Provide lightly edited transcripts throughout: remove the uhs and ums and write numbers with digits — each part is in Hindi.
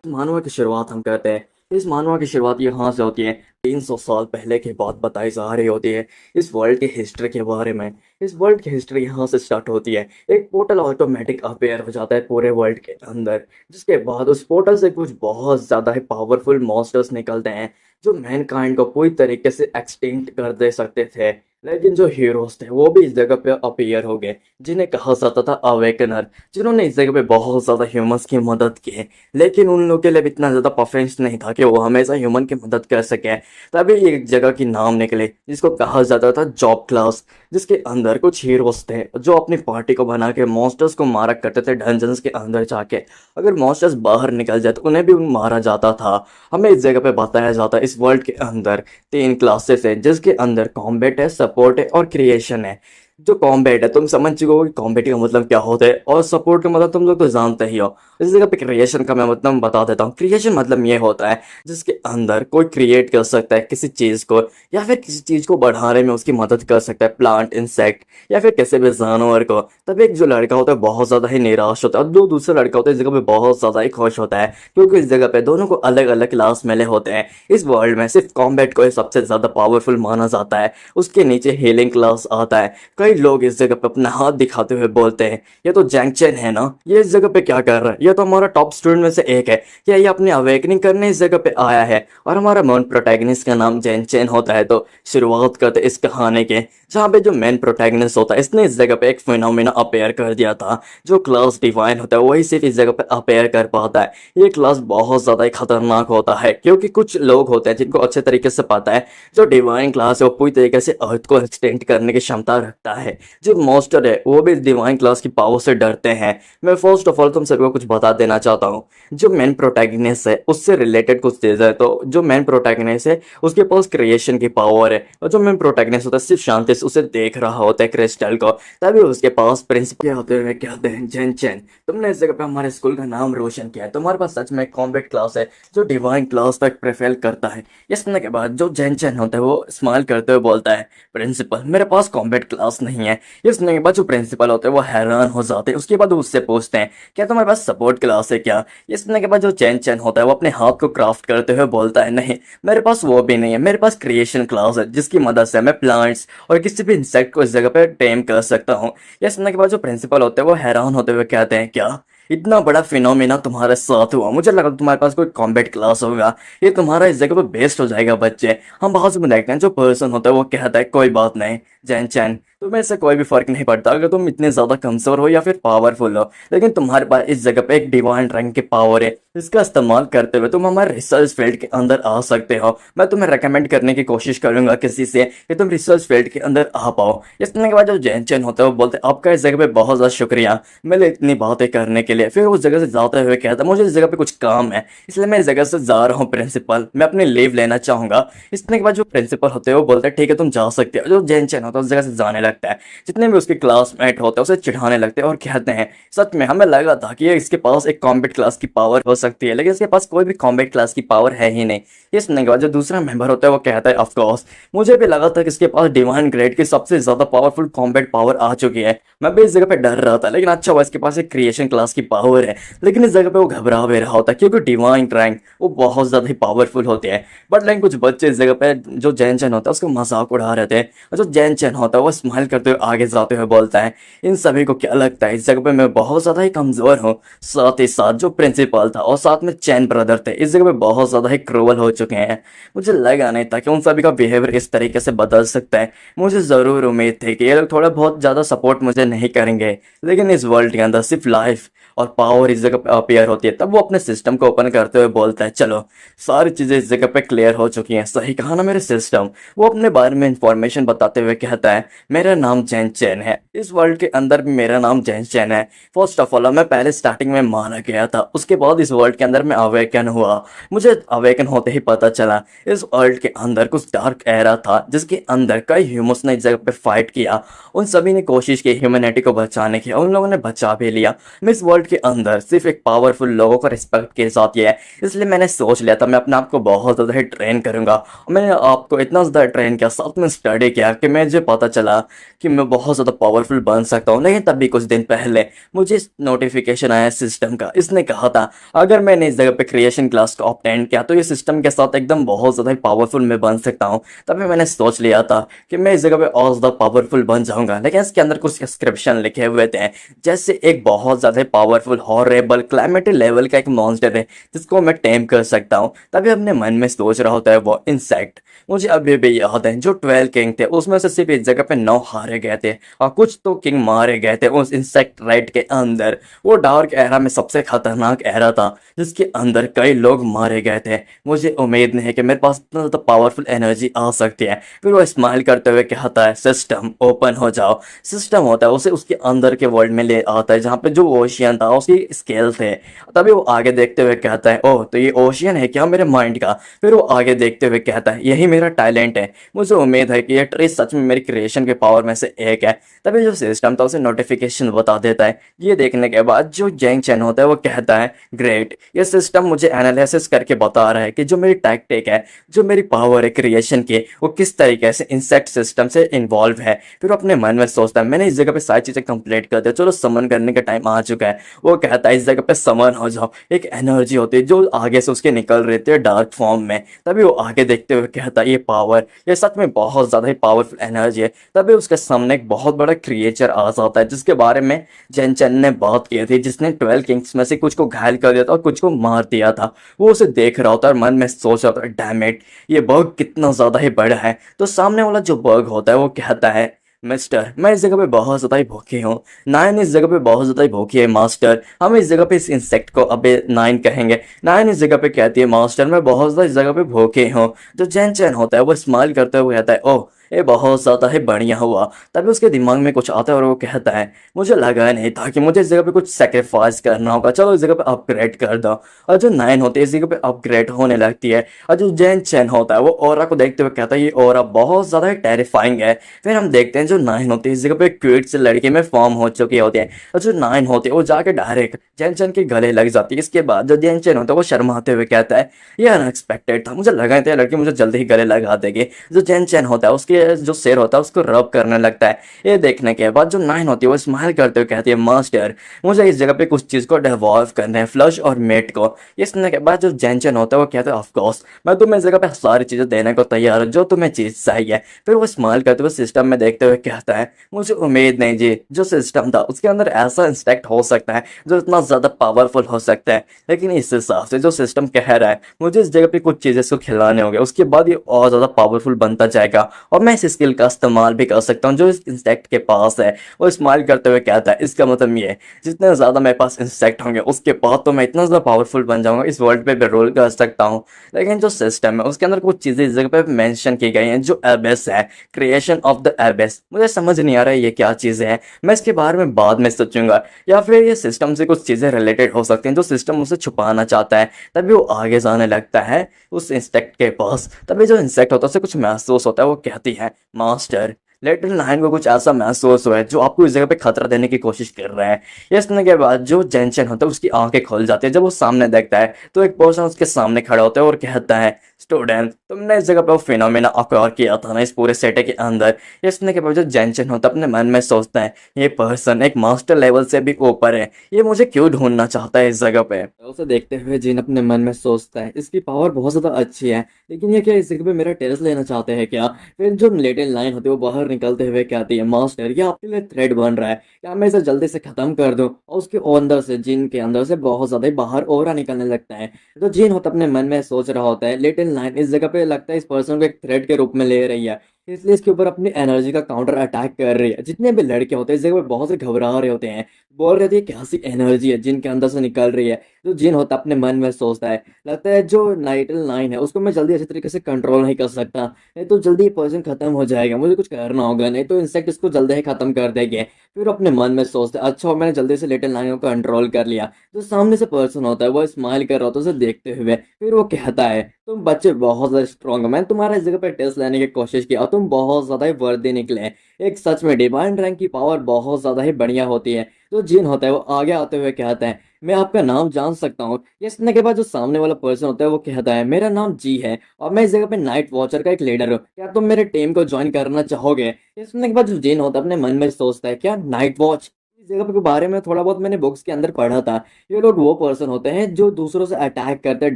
मानव की शुरुआत हम करते हैं। इस मानव की शुरुआत यहाँ से होती है। 300 साल पहले की बात बताई जा रही होती है इस वर्ल्ड की हिस्ट्री के बारे में। इस वर्ल्ड की हिस्ट्री यहाँ से स्टार्ट होती है। एक पोर्टल ऑटोमेटिक अपेयर हो जाता है पूरे वर्ल्ड के अंदर, जिसके बाद उस पोर्टल से कुछ बहुत ज़्यादा ही पावरफुल मॉन्स्टर्स निकलते हैं जो मैनकाइंड को पूरी तरीके से एक्सटिंक्ट कर दे सकते थे। लेकिन जो हीरोज थे वो भी इस जगह पे अपीयर हो गए, जिन्हें कहा जाता था अवेकनर, जिन्होंने इस जगह पे बहुत ज़्यादा ह्यूमंस की मदद की। लेकिन उन लोगों के लिए भी इतना ज़्यादा परफेक्ट नहीं था कि वो हमेशा ह्यूमन की मदद कर सके। तभी एक जगह की नाम निकले जिसको कहा जाता था जॉब क्लास, जिसके अंदर कुछ हीरोज थे जो अपनी पार्टी को बना के मॉन्स्टर्स को मारा करते थे डंजन्स के अंदर जाके। अगर मॉन्स्टर्स बाहर निकल जाए तो उन्हें भी मारा जाता था। हमें इस जगह पे बताया जाता है इस वर्ल्ड के अंदर 3 क्लासेस है, जिसके अंदर कॉम्बैट है, सपोर्ट है और क्रिएशन है। जो कॉम्बैट है तुम समझ चुके हो कि कॉम्बैट का मतलब क्या होता है, और सपोर्ट का मतलब तुम लोग तो जानते ही हो। इस जगह पे क्रिएशन का मैं मतलब बता देता हूँ। क्रिएशन मतलब ये होता है जिसके अंदर कोई क्रिएट कर सकता है किसी चीज़ को, या फिर किसी चीज़ को बढ़ाने में उसकी मदद कर सकता है, प्लांट, इंसेक्ट या फिर किसी भी जानवर को। तब एक जो लड़का होता है बहुत ज़्यादा ही निराश होता है, और जो दूसरा लड़का होता है इस जगह पे बहुत ज़्यादा ही खुश होता है, क्योंकि इस जगह पे दोनों को अलग अलग क्लास मिले होते हैं। इस वर्ल्ड में सिर्फ कॉम्बैट को ही सबसे ज़्यादा पावरफुल माना जाता है। उसके नीचे हीलिंग क्लास आता है। कई लोग इस जगह पे अपना हाथ दिखाते हुए बोलते हैं, ये तो जैंग चेन है ना, ये इस जगह पे क्या कर रहा है, ये तो हमारा टॉप स्टूडेंट में से एक है। क्या ये अपनी अवेकनिंग करने इस जगह पे आया है? और हमारा मेन प्रोटैगनिस्ट का नाम जैंग चेन होता है। तो शुरुआत करते इस कहानी के, जहाँ पे जो मेन प्रोटैगनिस्ट होता है इसने इस जगह पे एक फिनोमिना अपेयर कर दिया था। जो क्लास डिवाइन होता है वही सिर्फ इस जगह पे अपेयर कर पाता है। ये क्लास बहुत ज़्यादा ही खतरनाक होता है, क्योंकि कुछ लोग होते हैं जिनको अच्छे तरीके से पता है जो डिवाइन क्लास है वो पूरी तरीके से अर्थ को एक्सटेंड करने की क्षमता रखता है। जो मॉन्स्टर है वो भी डिवाइन क्लास की पावर से डरते हैं। मैं फर्स्ट ऑफ ऑल तुम सभी को कुछ बता देना चाहता हूँ। जो मेन प्रोटैगनिस्ट है उससे रिलेटेड कुछ चीज़ है। तो जो मेन प्रोटैगनिस्ट है उसके पास क्रिएशन की पावर है, और जो मेन प्रोटैगनिस्ट होता है सिर्फ शांति से उसे देख रहा होता है क्रिस्टल को। तभी उसके पास प्रिंस क्या होते हैं, कहते हैं जेन चेन। तुमने इस जगह पे हमारे स्कूल का नाम रोशन किया है। तुम्हारे पास सच में कॉम्बैट क्लास है जो डिवाइन क्लास तक प्रेफेल करता है। ये सुनने के बाद जो जेन चेन होता है वो स्माइल करते हुए बोलता है, प्रिंसिपल मेरे पास कॉम्बैट क्लास नहीं है। ये सुनने के बाद जो प्रिंसिपल होते हैं वो हैरान हो जाते हैं। उसके बाद वो उससे पूछते हैं, क्या तुम्हारे पास सपोर्ट क्लास है क्या? ये सुनने के बाद जो चैन चैन होता है वो अपने हाथ को क्राफ्ट करते हुए बोलता है, नहीं मेरे पास वो भी नहीं है। मेरे पास क्रिएशन क्लास है जिसकी मदद से मैं प्लांट्स और किसी भी इंसेक्ट को इस जगह पे टेम कर सकता हूँ। ये सुनने के बाद जो प्रिंसिपल होते हैं वो हैरान होते हुए कहते हैं, क्या इतना बड़ा फिनोमिना तुम्हारे साथ हुआ? मुझे लगा तुम्हारे पास कोई कॉम्बैट क्लास होगा। ये तुम्हारा इस जगह पे बेस्ट हो जाएगा बच्चे। हम बहुत से देखते हैं जो पर्सन होता है वो कहता है, कोई बात नहीं जैन चैन, तुम्हें इससे कोई भी फर्क नहीं पड़ता अगर तुम इतने ज्यादा कमजोर हो या फिर पावरफुल हो। लेकिन तुम्हारे पास इस जगह पे एक डिवाइन रैंक की पावर है, इसका इस्तेमाल करते हुए तुम हमारे रिसर्च फील्ड के अंदर आ सकते हो। मैं तुम्हें रेकमेंड करने की कोशिश करूंगा किसी से कि तुम रिसर्च फील्ड के अंदर आ पाओ। इस सुनने के बाद जो जैन चैन होता है वो बोलते हैं, आपका इस जगह पे बहुत ज्यादा शुक्रिया मेरे लिए इतनी बातें करने के लिए। फिर उस जगह से जाते हुए कहता है, मुझे इस जगह पे कुछ काम है इसलिए मैं इस जगह से जा रहा हूँ प्रिंसिपल, मैं अपनी लीव लेना चाहूंगा। इसने के बाद जो प्रिंसिपल होते हैं वो बोलते हैं, ठीक है तुम जा सकते हो। जो जैन चैन होता है उस जगह से जाने लगता है। जितने भी उसके क्लासमेट होते हैं उसे चिढ़ाने लगते हैं और कहते हैं, सच में हमें लगा था कि ये इसके पास एक कॉम्बैट क्लास की पावर हो सकती है, लेकिन इसके पास कोई भी कॉम्बैट क्लास की पावर है ही नहीं। ये सुनने के बाद जो दूसरा मेंबर होता है वो कहता है, ऑफ कोर्स मुझे भी लगा था कि इसके पास डिवाइन ग्रेड की सबसे ज्यादा पावरफुल कॉम्बैट पावर आ चुकी है। मैं भी इस जगह पे डर रहा था, लेकिन अच्छा हुआ इसके पास एक क्रिएशन क्लास की पावर है। लेकिन इस जगह पे वो घबरा भी रहा होता है क्योंकि डिवाइन रैंक वो बहुत ज्यादा ही पावरफुल होते हैं। बट लेकिन कुछ बच्चे इस जगह पे जो जैन चैन होता है उसको मजाक उड़ा रहे थे, और जो जैन चैन होता है वो स्माइल करते हुए आगे जाते हुए बोलता है, इन सभी को क्या लगता है इस जगह पे मैं बहुत ज्यादा ही कमजोर हूँ? साथ ही साथ जो प्रिंसिपल था और साथ में चैन ब्रदर थे इस जगह पे बहुत ज्यादा ही क्रूअल हो चुके हैं। मुझे लगा नहीं था कि उन सभी का बिहेवियर इस तरीके से बदल सकता है। मुझे जरूर उम्मीद थी कि ये लोग थोड़ा बहुत ज्यादा सपोर्ट मुझे नहीं करेंगे, लेकिन इस वर्ल्ड के अंदर सिर्फ लाइफ और पावर इस जगह पे अपेयर होती है। तब वो अपने सिस्टम को ओपन करते हुए बोलता है, चलो सारी चीजें इस जगह पे क्लियर हो चुकी हैं। सही कहा ना मेरे सिस्टम। वो अपने बारे में इंफॉर्मेशन बताते हुए कहता है, मेरा नाम जैन चैन है, इस वर्ल्ड के अंदर भी मेरा नाम जैन चैन है। फर्स्ट ऑफ ऑल मैं पहले स्टार्टिंग में मारा गया था, उसके बाद इस वर्ल्ड के अंदर मैं अवेकन हुआ। मुझे अवेकन होते ही पता चला इस वर्ल्ड के अंदर कुछ डार्क एरा था जिसके अंदर कई ह्यूमंस ने इस जगह पे फाइट किया। उन सभी ने कोशिश की ह्यूमैनिटी को बचाने की, उन लोगों ने बचा भी लिया। मैं इस वर्ल्ड के अंदर सिर्फ एक पावरफुल लोगों को रिस्पेक्ट के साथ ही है, इसलिए मैंने सोच लिया था मैं अपने आप को बहुत ज़्यादा ही ट्रेन करूंगा। मैंने आपको इतना ज़्यादा ट्रेन किया, साथ में स्टडी किया कि मुझे पता चला कि मैं बहुत ज़्यादा पावरफुल बन सकता हूँ। लेकिन तभी कुछ दिन पहले मुझे नोटिफिकेशन आया सिस्टम का। इसने कहा था अगर मैंने इस जगह पे क्रिएशन क्लास को ऑब्टेन किया तो ये सिस्टम के साथ एकदम बहुत ज़्यादा पावरफुल मैं बन सकता हूँ। तभी मैंने सोच लिया था कि मैं इस जगह पे और ज़्यादा पावरफुल बन जाऊंगा। लेकिन इसके अंदर कुछ डिस्क्रिप्शन लिखे हुए थे, जैसे एक बहुत ज़्यादा पावरफुल हॉरेबल क्लाइमेटी लेवल का एक मॉन्स्टर है जिसको मैं टेम कर सकता हूँ। तभी अपने मन में सोच रहा होता है वो इंसेक्ट। मुझे अभी भी याद है जो 12 किंग थे उसमें से सिर्फ इस जगह पे 9 हारे गए थे और कुछ तो किंग मारे गए थे उस इंसेक्ट राइट के अंदर। वो डार्क एरा में सबसे खतरनाक एरा था जिसके अंदर कई लोग मारे गए थे। मुझे उम्मीद नहीं है कि मेरे पास इतना ज़्यादा पावरफुल एनर्जी आ सकती है। फिर वो स्माइल करते हुए कहता है सिस्टम ओपन हो जाओ। सिस्टम होता है उसे उसके अंदर के वर्ल्ड में ले आता है जहाँ पे जो ओशियन था उसकी स्केल थे। तभी वो आगे देखते हुए कहता है ओह तो ये ओशियन है क्या मेरे माइंड का। फिर वो आगे देखते हुए कहता है यही मेरा टैलेंट है। मुझे उम्मीद है कि ये ट्री सच में मेरी क्रिएशन के पावर में से एक है। तभी जो सिस्टम था उसे नोटिफिकेशन बता देता है। ये देखने के बाद जो जेंग चैन होता है वो कहता है ग्रेट, ये सिस्टम मुझे एनालिसिस करके बता रहा है कि जो मेरी टैक्टिक है, जो मेरी पावर है क्रिएशन की, वो किस तरीके से इंसेक्ट सिस्टम से इन्वॉल्व है। फिर वो अपने मन में सोचता है मैंने इस जगह पे सारी चीज़ें कंप्लीट कर दी, चलो समन करने का टाइम आ चुका है। वो कहता है इस जगह पे समन हो जाओ। एक एनर्जी होती है जो आगे से उसके निकल रही थी डार्क फॉर्म में। तभी वो आगे देखते हुए कहता है ये पावर, ये सच में बहुत ज़्यादा ही पावरफुल एनर्जी है। तभी उसके सामने एक बहुत बड़ा क्रिएचर आ जाता है जिसके बारे में जेन चेन ने बात की थी, जिसने 12 किंग्स में से कुछ को घायल कर दिया था और कुछ को मार दिया था। वो उसे देख रहा होता है और मन में सोच रहा होता है डैम इट, ये बग कितना ज़्यादा ही बड़ा है। तो सामने वाला जो बग होता है वो कहता है मिस्टर मैं इस जगह पे बहुत ज़्यादा ही भूखी हूँ। नाइन इस जगह पे बहुत ज़्यादा ही भूखी है मास्टर, हम इस जगह पे इस इंसेक्ट को अबे नाइन कहेंगे। नाइन इस जगह पे कहती है मास्टर मैं बहुत ज़्यादा इस जगह पे भूखी हूँ। जो जैन चैन होता है वो स्माइल करते हुए कहता है ओह ये बहुत ज़्यादा ही बढ़िया हुआ। तभी उसके दिमाग में कुछ आता है और वो कहता है मुझे लगा नहीं था कि मुझे इस जगह पे कुछ सेक्रीफाइस करना होगा, चलो इस जगह पे अपग्रेड कर दो। और जो नाइन होती है इस जगह पे अपग्रेड होने लगती है। और जो जैन चैन होता है वो ऑरा को देखते हुए कहता है ये ऑरा बहुत ज़्यादा ही टेरिफाइंग है। फिर हम देखते हैं जो नाइन होती है इस जगह पे क्यूट से लड़की में फॉर्म हो चुकी होती है। और जो नाइन होती है वो जाके डायरेक्ट जैन चैन के गले लग जाती है। इसके बाद जो जैन चैन होता है वो शर्माते हुए कहता है ये अनएक्सपेक्टेड था, मुझे लगा था लड़की मुझे जल्दी ही गले लगा देगी। जो जैन चैन होता है उसके जो सिर होता है उसको रब करने लगता है। ये देखने के बाद जो नाइन होती है वो स्माइल करते हुए कहती है मास्टर मुझे इस जगह पे कुछ चीज़ को डिवॉल्व करना है, फ्लश और मेट को। ये सुनने के बाद जो जैन चैन होता है वो कहता है ऑफ कोर्स मैं तुम्हें इस जगह पे सारी चीज़ें देने को तैयार हूँ जो तुम्हें चीज़ चाहिए। फिर वो स्माइल करते हुए सिस्टम में देखते हुए कहता है मुझे उम्मीद नहीं जी जो सिस्टम था उसके अंदर ऐसा इंस्टेक्ट हो सकता है जो इतना ज़्यादा पावरफुल हो सकता है। लेकिन इस हिसाब से जो सिस्टम कह रहा है मुझे इस जगह पे कुछ चीज़ें इसको खिलाने होंगे, उसके बाद ये और ज़्यादा पावरफुल बनता जाएगा और मैं इस स्किल का इस्तेमाल भी कर सकता हूँ जो इस इंसेक्ट के पास है। वो स्माइल करते हुए कहता है इसका मतलब ये जितने ज़्यादा मेरे पास इंसेक्ट होंगे उसके बाद तो मैं इतना ज़्यादा पावरफुल बन जाऊंगा, इस वर्ल्ड पे भी रोल कर सकता हूँ। लेकिन जो सिस्टम है उसके अंदर कुछ चीज़ें इस जगह पे मेंशन की गई हैं जो एबेस है, क्रिएशन ऑफ द एबेस। मुझे समझ नहीं आ रहा है ये क्या चीज़ें हैं, मैं इसके बारे में बाद में सोचूंगा। या फिर ये सिस्टम से कुछ चीज़ें रिलेटेड हो सकती हैं जो सिस्टम उसे छुपाना चाहता है। तभी वो आगे जाने लगता है उस इंसेक्ट के पास। तभी जो इंसेक्ट होता है उसे कुछ महसूस होता है। वो कहती है मास्टर लिटिल नाइन को कुछ ऐसा महसूस हुआ है जो आपको इस जगह पे खतरा देने की कोशिश कर रहा है। ये सुनने के बाद जो जेंशन होता है उसकी आंखें खुल जाती है। जब वो सामने देखता है तो एक पर्सन उसके सामने खड़ा होता है और कहता है स्टूडेंट तुमने इस जगह पे वो फिनोमेना अक्वायर किया था ना इस पूरे सेट के अंदर। ये सुनने के बाद जो जेंशन होता है अपने मन में सोचता है ये पर्सन एक मास्टर लेवल से भी ऊपर है, ये मुझे क्यों ढूंढना चाहता है इस जगह पे। उसे देखते हुए जिन अपने मन में सोचता है इसकी पावर बहुत ज्यादा अच्छी है, लेकिन ये क्या इस जगह पे मेरा टेरेस लेना चाहते हैं क्या। फिर जो लिटिल लाइन होती है वो बाहर निकलते हुए कहती है मास्टर ये आपके लिए थ्रेड बन रहा है, क्या मैं इसे जल्दी से खत्म कर दूं। और उसके अंदर से जिन के अंदर से बहुत ज्यादा ही बाहर ओरा निकलने लगता है। तो जिन होता अपने मन में सोच रहा होता है लिटिल लाइन इस जगह पे लगता है इस पर्सन को एक थ्रेड के रूप में ले रही है, इसलिए इसके ऊपर अपनी एनर्जी का काउंटर अटैक कर रही है। जितने भी लड़के होते हैं इस जगह पे बहुत से घबरा रहे होते हैं, बोल रहे थे कैसी एनर्जी है जिन के अंदर से निकल रही है। तो जिन होता अपने मन में सोचता है लगता है जो नाइटल नाइन है उसको मैं जल्दी अच्छी तरीके से कंट्रोल नहीं कर सकता, नहीं तो जल्दी ये पॉइजन खत्म हो जाएगा, मुझे कुछ करना होगा नहीं तो इंसेक्ट इसको जल्दी ही खत्म कर देंगे। फिर वो अपने मन में सोचते हैं अच्छा मैंने जल्दी से लिटिल नाइन को कंट्रोल कर लिया। जो सामने से पर्सन होता है वो स्माइल कर रहा होता है उसे देखते हुए। फिर वो कहता है तुम बच्चे बहुत ज्यादा स्ट्रॉन्ग हो, मैंने तुम्हारा इस जगह पे टेस्ट लेने की कोशिश किया और तुम बहुत ज्यादा ही वर्दी निकले। एक सच में डिवाइन रैंक की पावर बहुत ज्यादा ही बढ़िया होती है। तो जिन होता है वो आगे आते हुए कहते हैं मैं आपका नाम जान सकता हूँ? ये सुनने के बाद जो सामने वाला पर्सन होता है वो कहता है, मेरा नाम जी है और मैं इस जगह पे नाइट वॉचर का एक लीडर हूँ। क्या तुम मेरे टीम को ज्वाइन करना चाहोगे? ये सुनने के बाद जो जिन होता है अपने मन में सोचता है, क्या नाइट वॉच? इस जगह के बारे में थोड़ा बहुत मैंने बुक्स के अंदर पढ़ा था। ये लोग वो पर्सन होते हैं जो दूसरों से अटैक करते हैं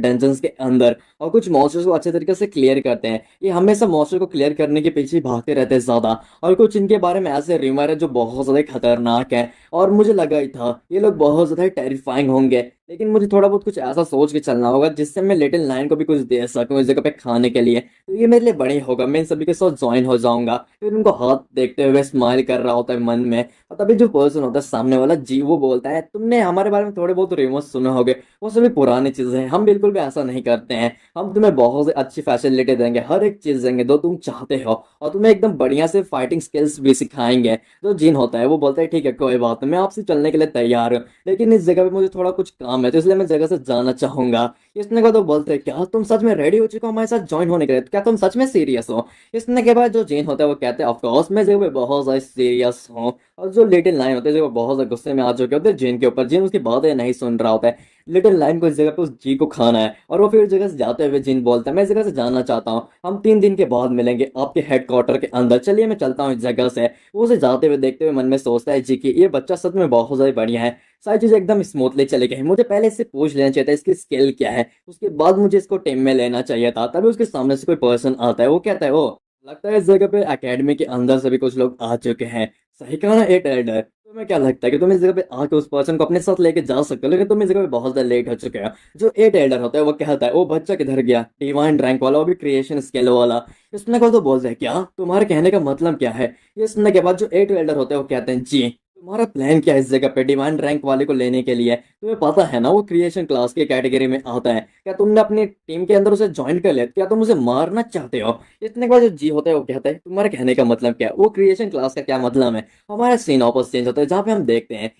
डंजन्स के अंदर और कुछ मॉन्स्टर्स को अच्छे तरीके से क्लियर करते हैं। ये हमेशा मॉन्स्टर को क्लियर करने के पीछे ही भागते रहते हैं ज्यादा। और कुछ इनके बारे में ऐसे रिमर है जो बहुत ज्यादा खतरनाक है और मुझे लगा ही था ये लोग बहुत ज्यादा टेरिफाइंग होंगे। लेकिन मुझे थोड़ा बहुत कुछ ऐसा सोच के चलना होगा जिससे मैं लिटिल नाइन को भी कुछ दे सकूं इस जगह पे खाने के लिए। तो ये मेरे लिए बढ़िया होगा, मैं इन सभी के साथ ज्वाइन हो जाऊंगा। फिर उनको हाथ देखते हुए स्माइल कर रहा होता है मन में। और तभी जो पर्सन होता है सामने वाला जी, वो बोलता है, तुमने हमारे बारे में थोड़े बहुत रिमोट सुने होंगे, वो सभी पुरानी चीजें हैं, हम बिल्कुल भी ऐसा नहीं करते हैं। हम तुम्हें बहुत अच्छी फैसिलिटी देंगे, हर एक चीज देंगे जो तुम चाहते हो, और तुम्हें एकदम बढ़िया से फाइटिंग स्किल्स भी सिखाएंगे। तो जिन होता है वो बोलता है, ठीक है कोई बात नहीं, मैं आपसे चलने के लिए तैयार हूँ, लेकिन इस जगह पे मुझे थोड़ा कुछ काम है तो इसलिए मैं जगह से जाना चाहूंगा। इसने का तो बोलते हैं, क्या तुम सच में रेडी हो चुके हो हमारे साथ ज्वाइन होने के लिए? क्या तुम सच में सीरियस हो? इसने के बाद जो जेन होता है वो कहते हैं, ऑफ कोर्स मैं जगह पे बहुत ज्यादा सीरियस हूँ। और जो लिटिल नाइन होते हैं जो बहुत ज्यादा गुस्से में आ चुके होते हैं जेन के ऊपर, जेन उसकी बातें नहीं सुन रहा होता है। लिटिल लाइन को इस जगह पे उस जी को खाना है और वो फिर इस जगह से जाते हुए जिन बोलता है, मैं इस जगह से जाना चाहता हूँ, हम 3 दिन के बाद मिलेंगे आपके हेडक्वार्टर के अंदर, चलिए मैं चलता हूँ इस जगह से। वो उसे जाते हुए देखते हुए मन में सोचता है, जी कि ये बच्चा सच में बहुत ज्यादा बढ़िया है, सारी चीजें एकदम स्मूथली चली गई। मुझे पहले इससे पूछ लेना चाहिए था इसकी स्किल क्या है, उसके बाद मुझे इसको टीम में लेना चाहिए था। तभी उसके सामने से कोई पर्सन आता है, वो कहता है, ओ लगता है इस जगह पे एकेडमी के अंदर से भी कुछ लोग आ चुके हैं। सही कहा ना एट एल्डर? तुम्हें क्या लगता है कि तुम इस जगह पे आके उस पर्सन को अपने साथ लेके जा सकते हो? लेकिन तुम इस जगह पे बहुत ज्यादा लेट हो चुके हो। जो एट एल्डर होता है वो कहता है, वो बच्चा किधर गया, डिवाइन रैंक वाला, वो भी क्रिएशन स्किल वाला? इसने को तो बोलते हैं, क्या तुम्हारे कहने का मतलब क्या है? ये सुनने के बाद जो एट एल्डर होते हैं वो कहते हैं, जी तुम्हारा प्लान क्या है इस जगह पे डिवाइन रैंक वाले को लेने के लिए? तुम्हें पता है ना वो क्रिएशन क्लास की कैटेगरी में आता है। क्या तुमने अपनी टीम के अंदर उसे ज्वाइन कर लिया? क्या तुम उसे मारना चाहते हो? इतने के बाद जो जी होता है वो कहता है, तुम्हारे कहने का मतलब क्या है, वो क्रिएशन क्लास का क्या मतलब है? हमारा सीन ऑपोजिट चेंज होता है जहाँ पे हम देखते हैं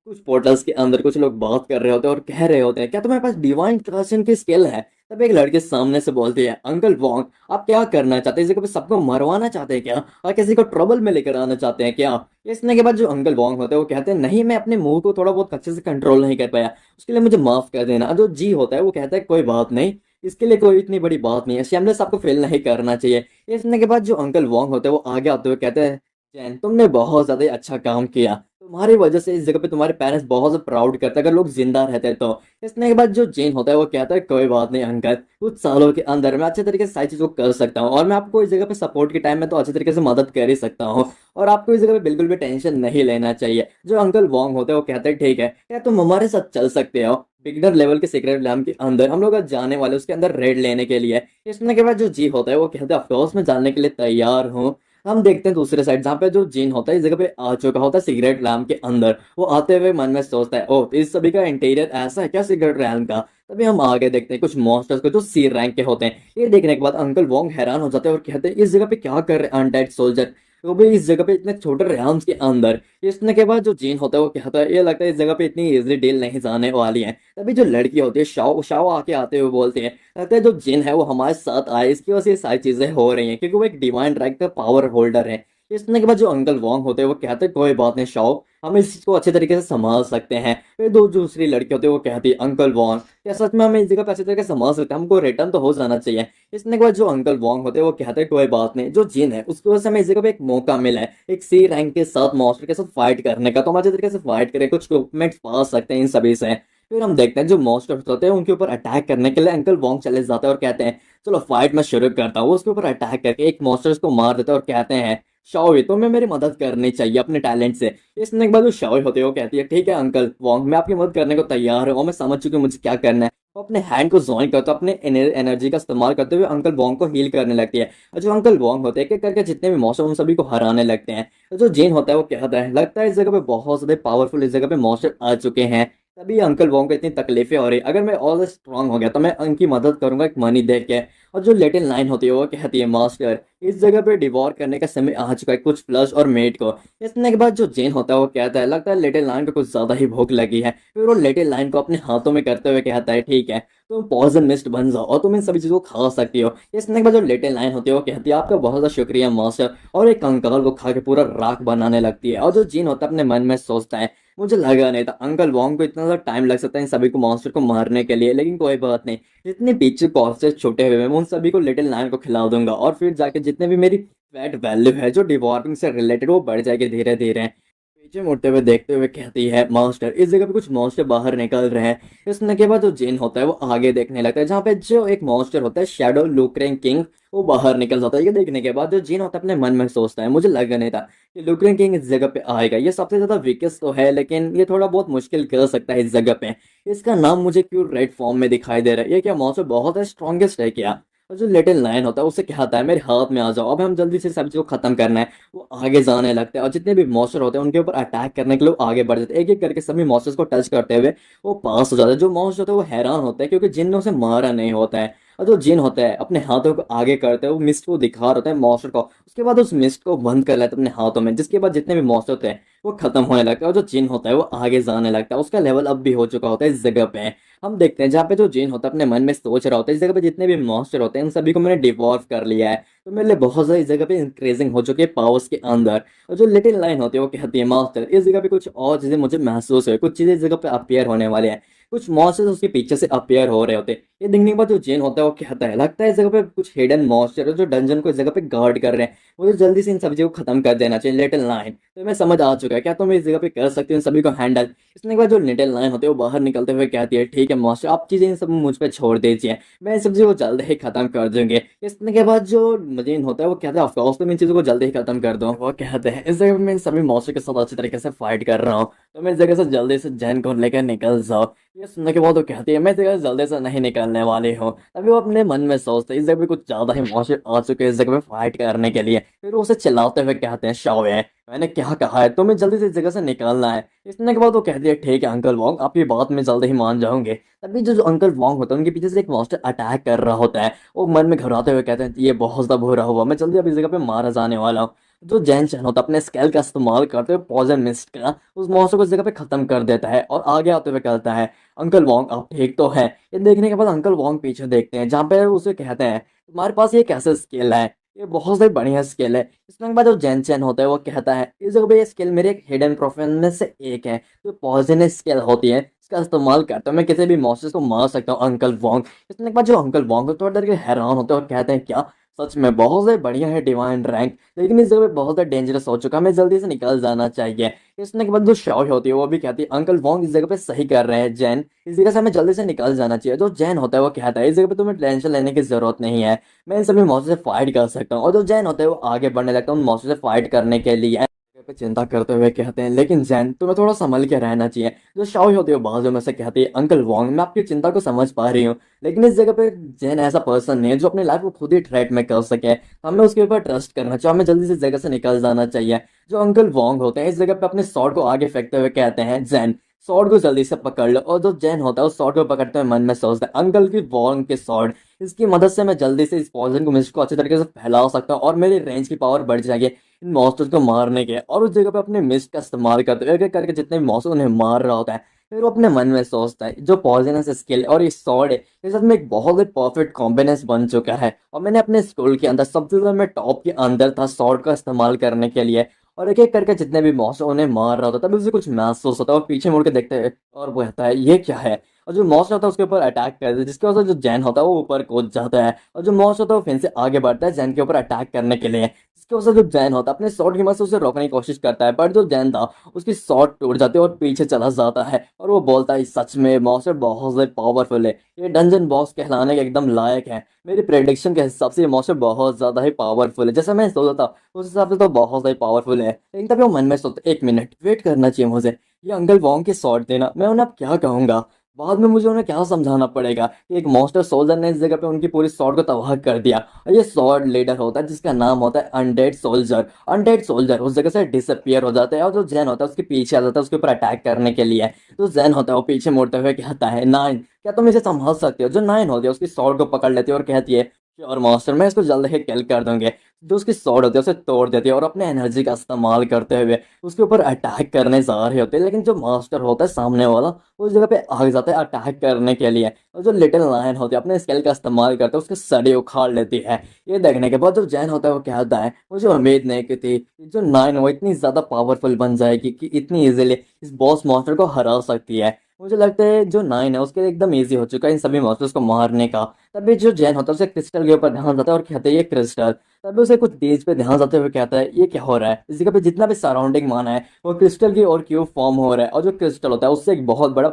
कुछ पोर्टल्स के अंदर कुछ लोग बात कर रहे होते हैं और कह रहे होते हैं, क्या तुम्हारे पास डिवाइन क्रिएशन की स्किल है? तब एक लड़के सामने से बोलती है, अंकल वोंग आप क्या करना चाहते हैं, इस जगह पे सबको मरवाना चाहते हैं क्या, और किसी को ट्रबल में लेकर आना चाहते हैं क्या? इसने के बाद जो अंकल वोंग होते हैं वो कहते हैं, नहीं मैं अपने मुंह को थोड़ा बहुत अच्छे से कंट्रोल नहीं कर पाया, उसके लिए मुझे माफ कर देना। जो जी होता है वो कहता है, कोई बात नहीं, इसके लिए कोई इतनी बड़ी बात नहीं है, शेमलेस आपको फील नहीं करना चाहिए। इसने के बाद जो अंकल वोंग होते हैं वो आगे आते हुए कहते हैं, जैन तुमने बहुत ज्यादा ही अच्छा काम किया, तुम्हारी वजह से इस जगह पे तुम्हारे पेरेंट्स बहुत प्राउड करते हैं अगर लोग जिंदा रहते तो। इसने के बाद जो जेन होता है वो कहता है, कोई बात नहीं अंकल, कुछ सालों के अंदर मैं अच्छे तरीके से सारी चीजों को कर सकता हूँ और मैं आपको इस जगह पे सपोर्ट के टाइम में तो अच्छे तरीके से मदद कर ही सकता हूँ, और आपको इस जगह पे बिल्कुल भी टेंशन नहीं लेना चाहिए। जो अंकल वोंग होते हैं वो कहते हैं, ठीक है क्या तुम हमारे साथ चल सकते हो बिगनर लेवल के सीक्रेट लैब के अंदर, हम लोग आज जाने वाले उसके अंदर रेड लेने के लिए। इसने के बाद जो जी होता है वो कहता है, ऑफ कोर्स मैं जानने के लिए तैयार हूँ। हम देखते हैं दूसरे साइड जहाँ पे जो जिन होता है इस जगह पे आ चुका होता है सिगरेट लैम्प के अंदर। वो आते हुए मन में सोचता है, ओ इस सभी का इंटीरियर ऐसा है क्या सिगरेट लैम्प का? तभी हम आगे देखते हैं कुछ मॉन्स्टर्स को जो सी रैंक के होते हैं। ये देखने के बाद अंकल वोंग हैरान हो जाते हैं और कहते हैं, इस जगह पे क्या कर रहे हैं अनडेड सोल्जर, वो भी इस जगह पे इतने छोटे realms के अंदर? इसने के बाद जो जीन होता है वो कहता है, ये लगता है इस जगह पे इतनी इजली डील नहीं जाने वाली है। तभी जो लड़की होती है शाओ शाओ आके आते हुए बोलते हैं, लगता है जो जिन है वो हमारे साथ आए, इसकी वजह से ये सारी चीजें हो रही हैं क्योंकि वो एक डिवाइन रैंक का पावर होल्डर है। इसने के बाद जो अंकल वोंग होते हैं वो कहते हैं, कोई बात नहीं शाओ, हम इस चीज को अच्छे तरीके से संभाल सकते हैं। फिर दो दूसरी लड़की होती है वो कहती है, अंकल वोंग क्या सच में हम इस जगह पे अच्छे तरीके से संभाल सकते हैं, हमको रिटर्न तो हो जाना चाहिए। इसने के बाद जो अंकल वोंग होते हैं वो कहते हैं, कोई बात नहीं, जो जिन है उसकी वजह से हमें इस जगह पे एक मौका मिला है एक सी रैंक के साथ मॉन्स्टर के साथ फाइट करने का, तो हम अच्छे तरीके से फाइट करें, कुछ इक्विपमेंट पा सकते हैं इन सभी से। फिर हम देखते हैं जो मॉन्स्टर्स होते हैं उनके ऊपर अटैक करने के लिए अंकल वोंग चले जाते हैं और कहते हैं, चलो फाइट मैं शुरू करता हूँ। वो उसके ऊपर अटैक करके एक मॉन्स्टर्स को मार देते हैं और कहते हैं, शाओवी तुम्हें मेरी मदद करनी चाहिए अपने टैलेंट से। इसने के बाद जो शाओवी होती है वो कहती है, ठीक है अंकल वोंग मैं आपकी मदद करने को तैयार हूँ और मैं समझ चुकी हूँ मुझे क्या करना है। वो अपने हैंड को ज्वाइन करते हुए अपने एनर्जी का इस्तेमाल करते हुए अंकल वोंग को हील करने लगती है। और जो अंकल वोंग होते हैं एक एक करके जितने भी मॉन्स्टर उन सभी को हराने लगते हैं। तो जो जेन होता है वो कहता है, लगता है इस जगह पे बहुत ज्यादा पावरफुल इस जगह पे मॉन्स्टर आ चुके हैं। तभी अंकल वोंग को इतनी तकलीफें हो रही, अगर मैं और स्ट्रांग हो गया तो मैं उनकी मदद करूंगा एक मनी दे के। और जो लिटिल नाइन होती है वो कहती है, मास्टर इस जगह पे डिवोर करने का समय आ चुका है कुछ फ्लश और मेट को। इसने के बाद जो जेन होता है वो कहता है, लगता है लिटिल नाइन को कुछ ज्यादा ही भूख लगी है। फिर वो लिटिल नाइन को अपने हाथों में करते हुए कहता है, ठीक है तुम पॉइजन मिस्ट बन जाओ और तुम इन सभी चीजों को खा सकती हो। इसने के बाद जो लिटिल नाइन होती है वो कहती है, आपका बहुत ज्यादा शुक्रिया मास्टर, और एक कंकाल को खा के पूरा राख बनाने लगती है। और जो जीन होता है अपने मन में सोचता है, मुझे लगा नहीं था अंकल वोंग को इतना ज़्यादा टाइम लग सकता है इन सभी को मॉन्स्टर को मारने के लिए, लेकिन कोई बात नहीं। जितने पीछे कॉस्टेज छूटे हुए हैं मैं उन सभी को लिटिल नाइन को खिला दूंगा, और फिर जाके जितने भी मेरी फैट वैल्यू है जो डिवॉर्मिंग से रिलेटेड वो बढ़ जाएगी धीरे धीरे। पीछे मुड़ते हुए देखते हुए कहती है, मास्टर इस जगह पे कुछ मॉन्स्टर बाहर निकल रहे हैं। इसने के बाद जो जिन होता है वो आगे देखने लगता है, जहाँ पे जो एक मॉन्स्टर होता है शैडो लुक्रेंग किंग, वो बाहर निकल जाता है। ये देखने के बाद जो जिन होता है अपने मन में सोचता है, मुझे लगा नहीं था कि लुक्रेंग किंग इस जगह पे आएगा। ये सबसे ज्यादा वीकेस्ट तो है, लेकिन ये थोड़ा बहुत मुश्किल कर सकता है इस जगह पे। इसका नाम मुझे क्यों रेड फॉर्म में दिखाई दे रहा है? ये क्या मॉन्स्टर बहुत है स्ट्रॉन्गेस्ट है क्या? और जो लिटिल लायन होता है उससे कहता है, मेरे हाथ में आ जाओ, अब हम जल्दी से सब्जी को खत्म करना है। वो आगे जाने लगते हैं और जितने भी मॉन्स्टर होते हैं उनके ऊपर अटैक करने के लिए वो आगे बढ़ जाते हैं। एक एक करके सभी मॉन्स्टर्स को टच करते हुए वो पास हो जाते हैं। जो मॉन्स्टर होते हैं वो हैरान होते हैं क्योंकि जिन ने उसे मारा नहीं होता है। और जो जिन होता है अपने हाथों को आगे करते हैं, वो मिस्ट को दिखा रहा होता है मॉन्स्टर को, उसके बाद उस मिस्ट को बंद कर लेते हैं अपने हाथों में, जिसके बाद जितने भी मॉन्स्टर होते हैं वो खत्म होने लगता है और जो जिन होता है वो आगे जाने लगता है। उसका लेवल अब भी हो चुका होता है इस जगह पे। हम देखते हैं जहाँ पे जो जिन होता है अपने मन में सोच रहा होता है, इस जगह पे जितने भी मॉन्स्टर होते हैं उन सभी को मैंने डिवॉल्व कर लिया है। तो मेरे लिए बहुत ज़्यादा इस जगह पे इंक्रीजिंग हो चुकी है पावर्स के अंदर। और जो लिटिल लाइन होती है वो कहती है, मास्टर इस जगह पे कुछ और चीज़ें मुझे महसूस हुई, कुछ चीज़ें इस जगह पे अपियर होने वाले हैं। कुछ मॉन्स्टर्स उसके पीछे से अपियर हो रहे होते हैं। ये देखने के बाद जो जिन होता है वो कहता है, लगता है इस जगह पे कुछ हिडन मॉन्स्टर है जो डंजन को इस जगह पे गार्ड कर रहे हैं। मुझे जल्दी से इन सभी चीज़ों को खत्म कर देना चाहिए लिटिल लाइन। तो मैं समझ आ चुका है, क्या तुम इस जगह पे कर सकते हो इन सभी को हैंडल? इसने के बाद जो लिटिल लाइन होते हैं वो बाहर निकलते हुए कहती है, ठीक है मास्टर, आप चीज़ें इन सब मुझ पे छोड़ दीजिए, मैं इन सब चीज़ों को जल्द ही खत्म कर दूंगे। इसने के बाद जो मजीन होता है वो कहता है, ऑफकोर्स तुम इन चीज़ों को जल्दी ही खत्म कर दो। वो कहते हैं, इस जगह पे मैं इन सभी मॉन्स्टर के साथ अच्छी तरीके से फाइट कर रहा हूँ, तो मैं इस जगह से जल्दी से जैन को लेकर निकल जाओ। ये सुनने के बाद वो कहती है, मैं इस जगह से जल्दी से नहीं निकलने वाली हूँ। अभी वो अपने मन में सोचते हैं, इस जगह पे कुछ ज्यादा ही मॉन्स्टर आ चुके हैं इस जगह पे फाइट करने के लिए। फिर वो उसे चिल्लाते हुए कहते हैं, शाओए मैंने क्या कहा है, तुम्हें जल्दी से इस जगह से निकलना है। इसने के बाद वो कहती है, ठीक है अंकल वोंग, आपकी बात में जल्दी ही मान जाऊंगे। तभी जो अंकल वोंग होता है उनके पीछे से एक मॉन्स्टर अटैक कर रहा होता है। वो मन में घबराते हुए कहते हैं, ये बहुत ज्यादा बुरा हुआ, मैं जल्दी अब इस जगह पे मारा जाने वाला हूँ। जो जैन चैन होता है अपने स्केल का इस्तेमाल करते हुए पॉइजन मिस्ट का उस मॉन्स्टर को इस जगह पे खत्म कर देता है और आगे आते हुए कहता है, अंकल वोंग आप ठीक तो हैं? ये देखने के बाद अंकल वोंग पीछे देखते हैं, जहाँ पे उसे कहते हैं, तुम्हारे पास ये कैसे स्किल है? ये बहुत ही बढ़िया स्किल है। इसके बाद जो जैन चैन होता है वो कहता है, इस जगह पे ये स्किल मेरे एक हिडन प्रोफेशन में से एक है, तो पॉइजन स्किल होती है, इसका इस्तेमाल करता हूँ मैं किसी भी मॉन्स्टर को मार सकता हूँ अंकल वोंग। इसके बाद जो अंकल वोंग है थोड़ा देर के हैरान होते हैं और कहते हैं, क्या सच में? बहुत ही बढ़िया है डिवाइन रैंक, लेकिन इस जगह पे बहुत ज़्यादा डेंजरस हो चुका है, हमें जल्दी से निकल जाना चाहिए। इसने के बाद जो शॉय होती है वो भी कहती है, अंकल वोंग इस जगह पे सही कर रहे हैं जैन, इस जगह से हमें जल्दी से निकल जाना चाहिए। जो जैन होता है वो कहता है, इस जगह पे तुम्हें टेंशन लेने की जरूरत नहीं है, मैं इन सभी मौसम से फाइट कर सकता हूँ। और जो जैन होता है वो आगे बढ़ने लगता है उन मौसम से फाइट करने के लिए। पे चिंता करते हुए कहते हैं, लेकिन जैन तुम्हें थोड़ा संभल के रहना चाहिए। जो शाओ होती है वो बाजू में से कहती है, अंकल वोंग मैं आपकी चिंता को समझ पा रही हूँ, लेकिन इस जगह पे जैन ऐसा पर्सन नहीं है जो अपनी लाइफ को खुद ही थ्रेट में कर सके। हमें उसके ऊपर ट्रस्ट करना चाहिए, हमें जल्दी से इस जगह से निकल जाना चाहिए। जो अंकल वोंग होते हैं इस जगह पे अपने स्वॉर्ड को आगे फेंकते हुए कहते हैं, जैन स्वॉर्ड को जल्दी से पकड़ लो। और जो जैन होता है उस स्वॉर्ड को पकड़ते हुए मन में सोचता है, अंकल की वोंग के स्वॉर्ड, इसकी मदद से मैं जल्दी से इस पॉइजन को मिस्ट को अच्छे तरीके से फैला सकता हूँ और मेरी रेंज की पावर बढ़ जाएगी इन मॉन्स्टर्स को मारने के। और उस जगह पे अपने मिस्ट का इस्तेमाल करते हुए एक एक करके जितने भी मॉन्स्टर उन्हें मार रहा होता है, फिर वो अपने मन में सोचता है, जो पॉइजनस स्किल और ये स्वॉर्ड है ये सच में एक बहुत ही परफेक्ट कॉम्बिनेशन बन चुका है। और मैंने अपने स्कूल के अंदर सबसे ज्यादा मैं टॉप के अंदर था स्वॉर्ड का इस्तेमाल करने के लिए। और एक एक करके जितने भी मॉन्स्टर उन्हें मार रहा होता है तभी उसे कुछ महसूस होता है और पीछे मुड़ के देखते हैं और वो कहता है, ये क्या है? और जो मॉन्स्टर होता है उसके ऊपर अटैक कर देता है, जिसकी वजह से जो जैन होता है वो ऊपर कूद जाता है। और जो मॉन्स्टर होता है वो फिर से आगे बढ़ता है जैन के ऊपर अटैक करने के लिए, जिसकी वजह से जो जैन होता है अपने शॉट की मदद से उसे रोकने की कोशिश करता है, पर जो जैन था उसकी शॉट टूट जाती है और पीछे चला जाता है। और वो बोलता है, सच में मॉन्स्टर बहुत ज्यादा पावरफुल है, ये डंजन बॉस कहलाने के एकदम लायक है। मेरी प्रेडिक्शन के हिसाब से ये मॉन्स्टर बहुत ज्यादा ही पावरफुल है, जैसे मैं सोचा था उस हिसाब से तो बहुत ज्यादा पावरफुल है। लेकिन तभी वो मन में सोचता, एक मिनट वेट करना चाहिए मुझे, ये अंकल वोंग के शॉट देना, मैं उन्हें अब क्या कहूंगा? बाद में मुझे उन्हें क्या समझाना पड़ेगा कि एक मॉन्स्टर सोल्जर ने इस जगह पे उनकी पूरी स्वॉर्ड को तबाह कर दिया। और ये स्वॉर्ड लीडर होता है जिसका नाम होता है अनडेड सोल्जर। अनडेड सोल्जर उस जगह से डिसअपियर हो जाता है और जो जैन होता है उसके पीछे आ जाता है उसके ऊपर अटैक करने के लिए। तो जैन होता है वो पीछे मुड़ते हुए कहता है, नाइन क्या तुम इसे संभाल सकते हो? जो नाइन होती है उसकी स्वॉर्ड को पकड़ लेती है और कहती है, और मास्टर मैं इसको जल्द ही किल कर दूंगे। जो उसकी स्वॉर्ड होती है उसे तोड़ देती है और अपने एनर्जी का इस्तेमाल करते हुए उसके ऊपर अटैक करने जा रहे होते हैं, लेकिन जो मास्टर होता है सामने वाला वो उस जगह पे आ जाता है अटैक करने के लिए, और जो लिटिल लायन होती है अपने स्केल का इस्तेमाल करते हैं उसके सर उखाड़ लेती है। ये देखने के बाद जो जैन होता है वो कहता है मुझे उम्मीद नहीं की थी कि जो नाइन वो इतनी ज्यादा पावरफुल बन जाएगी कि इतनी इजीली इस बॉस मॉन्स्टर को हरा सकती है। मुझे लगता है जो नाइन है उसके लिए एकदम इजी हो चुका है इन सभी मॉन्स्टर्स को मारने का। तभी जो जैन होता है उसे क्रिस्टल के ऊपर ध्यान जाता है और कहते हैं ये क्रिस्टल। तभी उसे कुछ तेज पे ध्यान जाते हुए कहता है ये क्या हो रहा है, इस जगह पे जितना भी सराउंडिंग माना है वो क्रिस्टल की और क्यूब फॉर्म हो रहा है, और जो क्रिस्टल होता है उससे एक बहुत बड़ा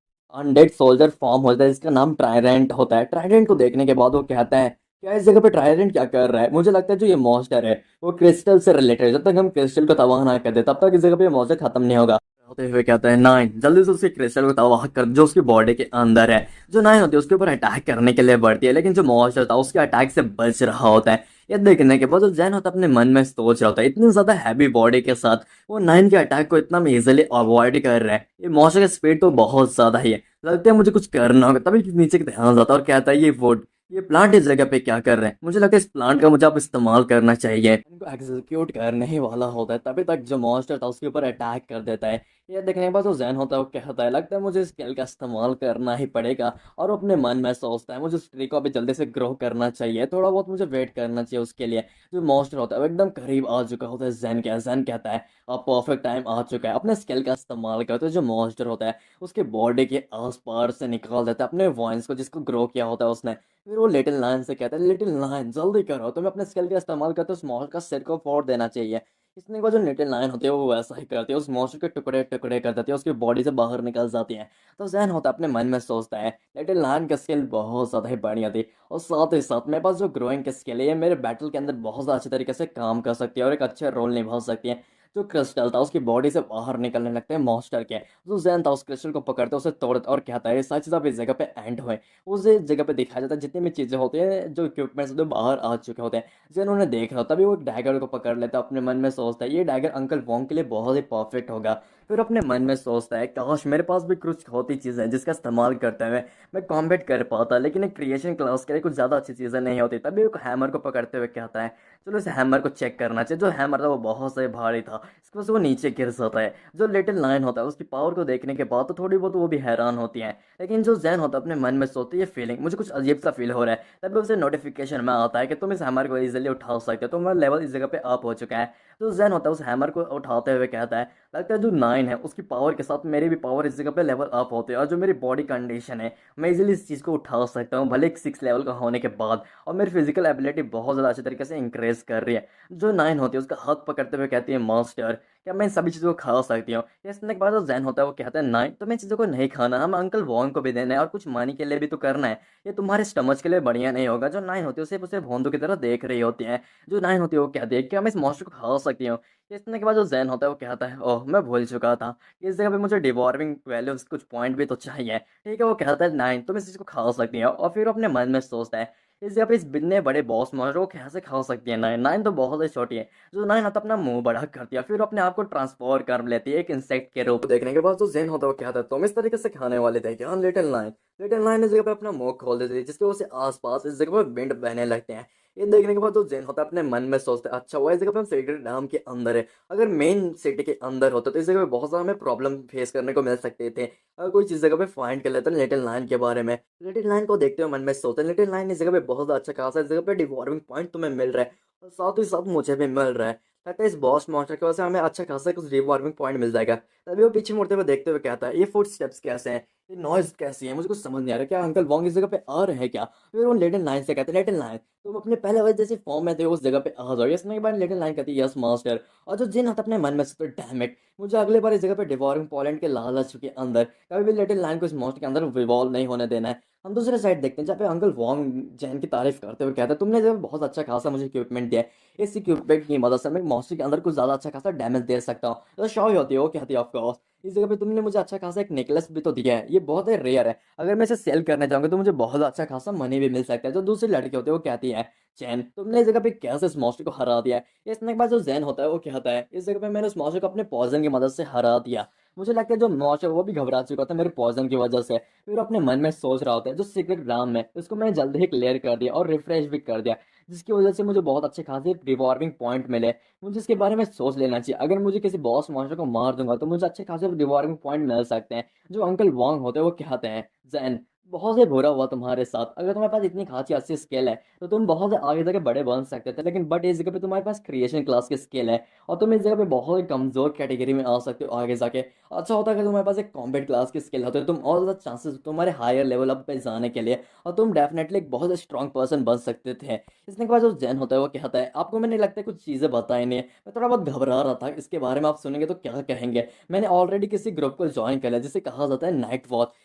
अनडेड सोल्जर फॉर्म होता है जिसका नाम ट्राइडेंट होता है। ट्राइडेंट को देखने के बाद वो कहता है क्या इस जगह पे ट्राइडेंट क्या कर रहा है। मुझे लगता है जो ये मॉन्स्टर है वो क्रिस्टल से रिलेटेड है, जब तक हम क्रिस्टल को तबाह ना कर दे तब तक इस जगह पे मॉन्स्टर खत्म नहीं होगा। होते हुए कहता है नाइन जल्दी से उसके क्रिस्टल को तबाह कर जो उसकी बॉडी के अंदर है। जो नाइन होती है उसके ऊपर अटैक करने के लिए बढ़ती है, लेकिन जो मॉन्स्टर था उसके अटैक से बच रहा होता है। ये देखने के बाद जो जैन होता है अपने मन में सोच रहा होता है इतनी ज्यादा हैवी बॉडी के साथ वो नाइन के अटैक को इतना इजीली अवॉइड कर रहा है, ये मॉन्स्टर का स्पीड तो बहुत ज्यादा ही है, लगता है मुझे कुछ करना होगा। तभी नीचे के ध्यान जाता है और कहता है ये वुड, ये प्लांट इस जगह पे क्या कर रहे हैं, मुझे लगता है इस प्लांट का मुझे अब इस्तेमाल करना चाहिए। इनको एग्जीक्यूट करने ही वाला होता है तभी तक जो मॉन्स्टर था उसके ऊपर अटैक कर देता है। ये देखने के बाद जो जैन होता है वो कहता है लगता है मुझे इस स्किल का इस्तेमाल करना ही पड़ेगा, और वो अपने मन में सोचता है मुझे उस ट्री को अभी जल्दी से ग्रो करना चाहिए, थोड़ा बहुत मुझे वेट करना चाहिए उसके लिए। जो मॉन्स्टर होता है वो एकदम करीब आ चुका होता है जैन के। जैन कहता है अब परफेक्ट टाइम आ चुका है, अपने स्किल का इस्तेमाल करते हुए जो मॉन्स्टर होता है उसके बॉडी के आस पास से निकाल देता है अपने वॉइस को जिसको ग्रो किया होता है उसने। फिर वो लिटिल लायन से कहता है लिटिल लायन जल्दी करो, तुम्हें अपने स्किल का इस्तेमाल करते उस मॉन्स्टर का सिर को फोड़ देना चाहिए। इसने के बाद जो लिटिल लायन होती है वो वैसा ही करती है, उस मॉन्स्टर के टुकड़े टुकड़े कर देती है, उसकी बॉडी से बाहर निकल जाती है। तो जैन होता है अपने मन में सोचता है लिटिल लायन का स्किल बहुत ज़्यादा ही बढ़िया थी, और साथ ही साथ मेरे पास जो ग्रोइंग की स्किल है ये मेरे बैटल के अंदर बहुत ज़्यादा अच्छे तरीके से काम कर सकती है और एक अच्छे रोल निभा सकती है। जो क्रिस्टल था उसकी बॉडी से बाहर निकलने लगते हैं मॉन्स्टर के। जो जैन था उस क्रिस्टल को पकड़ते उसे तोड़ता और कहता है ये सारी चीज़ अब इस जगह पे एंड हुए। उस जगह पे दिखाया जाता है जितनी भी चीज़ें होती हैं जो इक्विपमेंट्स जो बाहर आ चुके होते हैं। जैन उन्हें देख रहा हो तभी वो डैगर को पकड़ लेता है, अपने मन में सोचता है ये डैगर अंकल वोंग के लिए बहुत ही परफेक्ट होगा। फिर अपने मन में सोचता है काश मेरे पास भी कुछ होती चीज़ है जिसका इस्तेमाल करते हुए मैं कॉम्बैट कर पाता, लेकिन एक क्रिएशन क्लास के लिए कुछ ज़्यादा अच्छी चीज़ें नहीं होती। तभी वो हैमर को पकड़ते हुए कहता है चलो इस हैमर को चेक करना चाहिए। जो हैमर था वो बहुत से भारी था, इसकी वजह से वो नीचे गिर जाता है। जो लिटिल लायन होता है उसकी पावर को देखने के बाद तो थोड़ी बहुत वो भी हैरान होती है, लेकिन जो जैन होता है अपने मन में सोचती है ये फीलिंग मुझे कुछ अजीब सा फील हो रहा है। तभी उसे नोटिफिकेशन में आता है कि तुम इस हैमर को इजीली उठा सकते हो, तुम्हारा लेवल इस जगह पे अप हो चुका है। तो जैन होता है उस हैमर को उठाते हुए कहता है लगता है जो नाइन है उसकी पावर के साथ मेरी भी पावर इस जगह पे लेवल अप होते हैं, और जो मेरी बॉडी कंडीशन है मैं इजीली इस चीज़ को उठा सकता हूँ भले एक 6 लेवल का होने के बाद, और मेरी फिजिकल एबिलिटी बहुत ज़्यादा अच्छे तरीके से इंक्रीज कर रही है। जो नाइन होती है उसका हाथ पकड़ते हुए कहती है मास्टर क्या मैं इन सभी चीज़ों को खा सकती हूँ। ये सुनने के बाद जो जैन होता है वो कहता है नाइन तुम्हें इन चीज़ों को नहीं खाना, हम अंकल वॉन्ग को भी देना है और कुछ मनी के लिए भी तो करना है, ये तुम्हारे स्टमच के लिए बढ़िया नहीं होगा। जो नाइन होती है उसे भोंदू की तरह देख रही होती है। जो नाइन होती है वो कहती है क्या मैं इस मॉन्स्टर को खा सकती हूँ। ये सुनने के बाद जो जैन होता है वो कहता है ओह मैं भूल चुका था, इस जगह पे मुझे डिवॉर्मिंग वैल्यूज कुछ पॉइंट भी तो चाहिए। ठीक है वो कहता है नाइन तुम इस चीज़ को खा सकती हो, और फिर वो अपने मन में सोचता है इस जगह पे इस बिन्ने बड़े बॉस मॉन्स्टर को कैसे खा सकती है नाइन, नाइन तो बहुत ही छोटी है। जो नाइन आता अपना मुंह बड़ा कर दिया फिर अपने आप को ट्रांसफॉर कर लेती है एक इंसेक्ट के रूप। देखने के बाद जो जेन होता है वो क्या था तुम इस तरीके से खाने वाले थे क्या। लिटिल नाइन, लिटिल नाइन इस जगह पे अपना मुंह खोल देती है जिसकी वजह से आसपास इस जगह पे विंड बहने लगते हैं। ये देखने के बाद जो जेन होता है अपने मन में सोचता है अच्छा हुआ इस जगह पे हम सीक्रेट डैम के अंदर है, अगर मेन सिटी के अंदर होता तो इस जगह पे बहुत सारा हमें प्रॉब्लम फेस करने को मिल सकते थे। अगर कोई चीज़ जगह पे फाइंड कर लेता लिटिल नाइन के बारे में, लिटिल नाइन को देखते हुए मन में सोचते हैं लिटिल नाइन इस जगह पे बहुत ज़्यादा अच्छा खासा इस जगह पे डिवॉर्मिंग पॉइंट तुम्हें मिल रहा है, और साथ ही साथ मुझे भी मिल रहा है, लगता है इस बॉस मॉन्स्टर की वजह से हमें अच्छा खासा कुछ डिवॉर्मिंग पॉइंट मिल जाएगा। तभी वो पीछे मुड़ते हुए देखते हुए कहता है ये फुट स्टेप्स कैसे हैं, ये नॉइज कैसी है, मुझे कुछ समझ नहीं आ रहा, क्या अंकल वॉन्ग इस जगह पे आ रहे हैं क्या। फिर वो लिटिल नाइन से कहते हैं लिटिल नाइन तुम अपने पहले वाले जैसे फॉर्म में थे उस जगह पे आ जाओ। ये सुनने के बाद लिटिल नाइन कहती है यस मास्टर, और जो जिन होता है अपने मन में सोचते डैम इट मुझे अगले बार इस जगह पे डिवॉर्मिंग पॉइंट के लालच के अंदर कभी भी लिटिल नाइन को इस मॉन्स्टर के अंदर विवॉल्व नहीं होने देना है। हम दूसरे साइड देखते हैं जहाँ पे अंकल वॉन्ग जैन की तारीफ करते हुए कहता है तुमने जब बहुत अच्छा खासा मुझे इक्विपमेंट दिया है, इस इक्विपमेंट की मदद से मैं मॉन्स्टर के अंदर कुछ ज़्यादा अच्छा खासा डैमेज दे सकता हूँ। तो शौक होती है वो कहती है ऑफकोर्स इस जगह पे तुमने मुझे अच्छा खासा एक नेकलेस भी तो दिया है, ये बहुत ही रेयर है, अगर मैं इसे सेल करने जाऊंगा तो मुझे बहुत अच्छा खासा मनी भी मिल सकता है। जो दूसरी लड़की होती है वो कहती है चैन तुमने इस जगह पे कैसे इस मॉन्स्टर को हरा दिया है। इसने के बाद जो जैन होता है वो कहता है इस जगह पे मैंने उस मॉन्स्टर को अपने पॉइजन की मदद से हरा दिया। मुझे लगता है जो नौश है वो भी घबरा चुका था मेरे पॉइजन की वजह से। फिर अपने मन में सोच रहा होता है जो सीक्रेट राम है उसको मैंने जल्दी ही क्लियर कर दिया और रिफ्रेश भी कर दिया, जिसकी वजह से मुझे बहुत अच्छे खासे रिवॉर्विंग पॉइंट मिले। मुझे इसके बारे में सोच लेना चाहिए, अगर मुझे किसी बॉस मॉन्स्टर को मार दूंगा तो मुझे अच्छे खासे रिवॉर्विंग पॉइंट मिल सकते हैं। जो अंकल वांग होते हैं वो कहते हैं, जैन बहुत से बुरा हुआ तुम्हारे साथ, अगर तुम्हारे पास इतनी खासी अच्छी स्किल है तो तुम बहुत से आगे जाके बड़े बन सकते थे, लेकिन बट इस जगह पे तुम्हारे पास क्रिएशन क्लास की स्किल है और तुम इस जगह पे बहुत ही कमजोर कैटेगरी में आ सकते हो आगे जाके। अच्छा होता है अगर तुम्हारे पास एक कॉम्बैट क्लास की स्किल होती है, तुम और ज़्यादा चांसेस तुम्हारे हायर लेवल अप पे जाने के लिए, और तुम डेफिनेटली एक बहुत स्ट्रॉन्ग पर्सन बन सकते थे। इसने के बाद जो जैन होता है वो कहता है, आपको मैंने लगता है कुछ चीज़ें बताई नहीं है, मैं थोड़ा बहुत घबरा रहा था इसके बारे में, आप सुनेंगे तो क्या कहेंगे। मैंने ऑलरेडी किसी ग्रुप को ज्वाइन कर लिया जिसे कहा जाता है नाइट वॉच।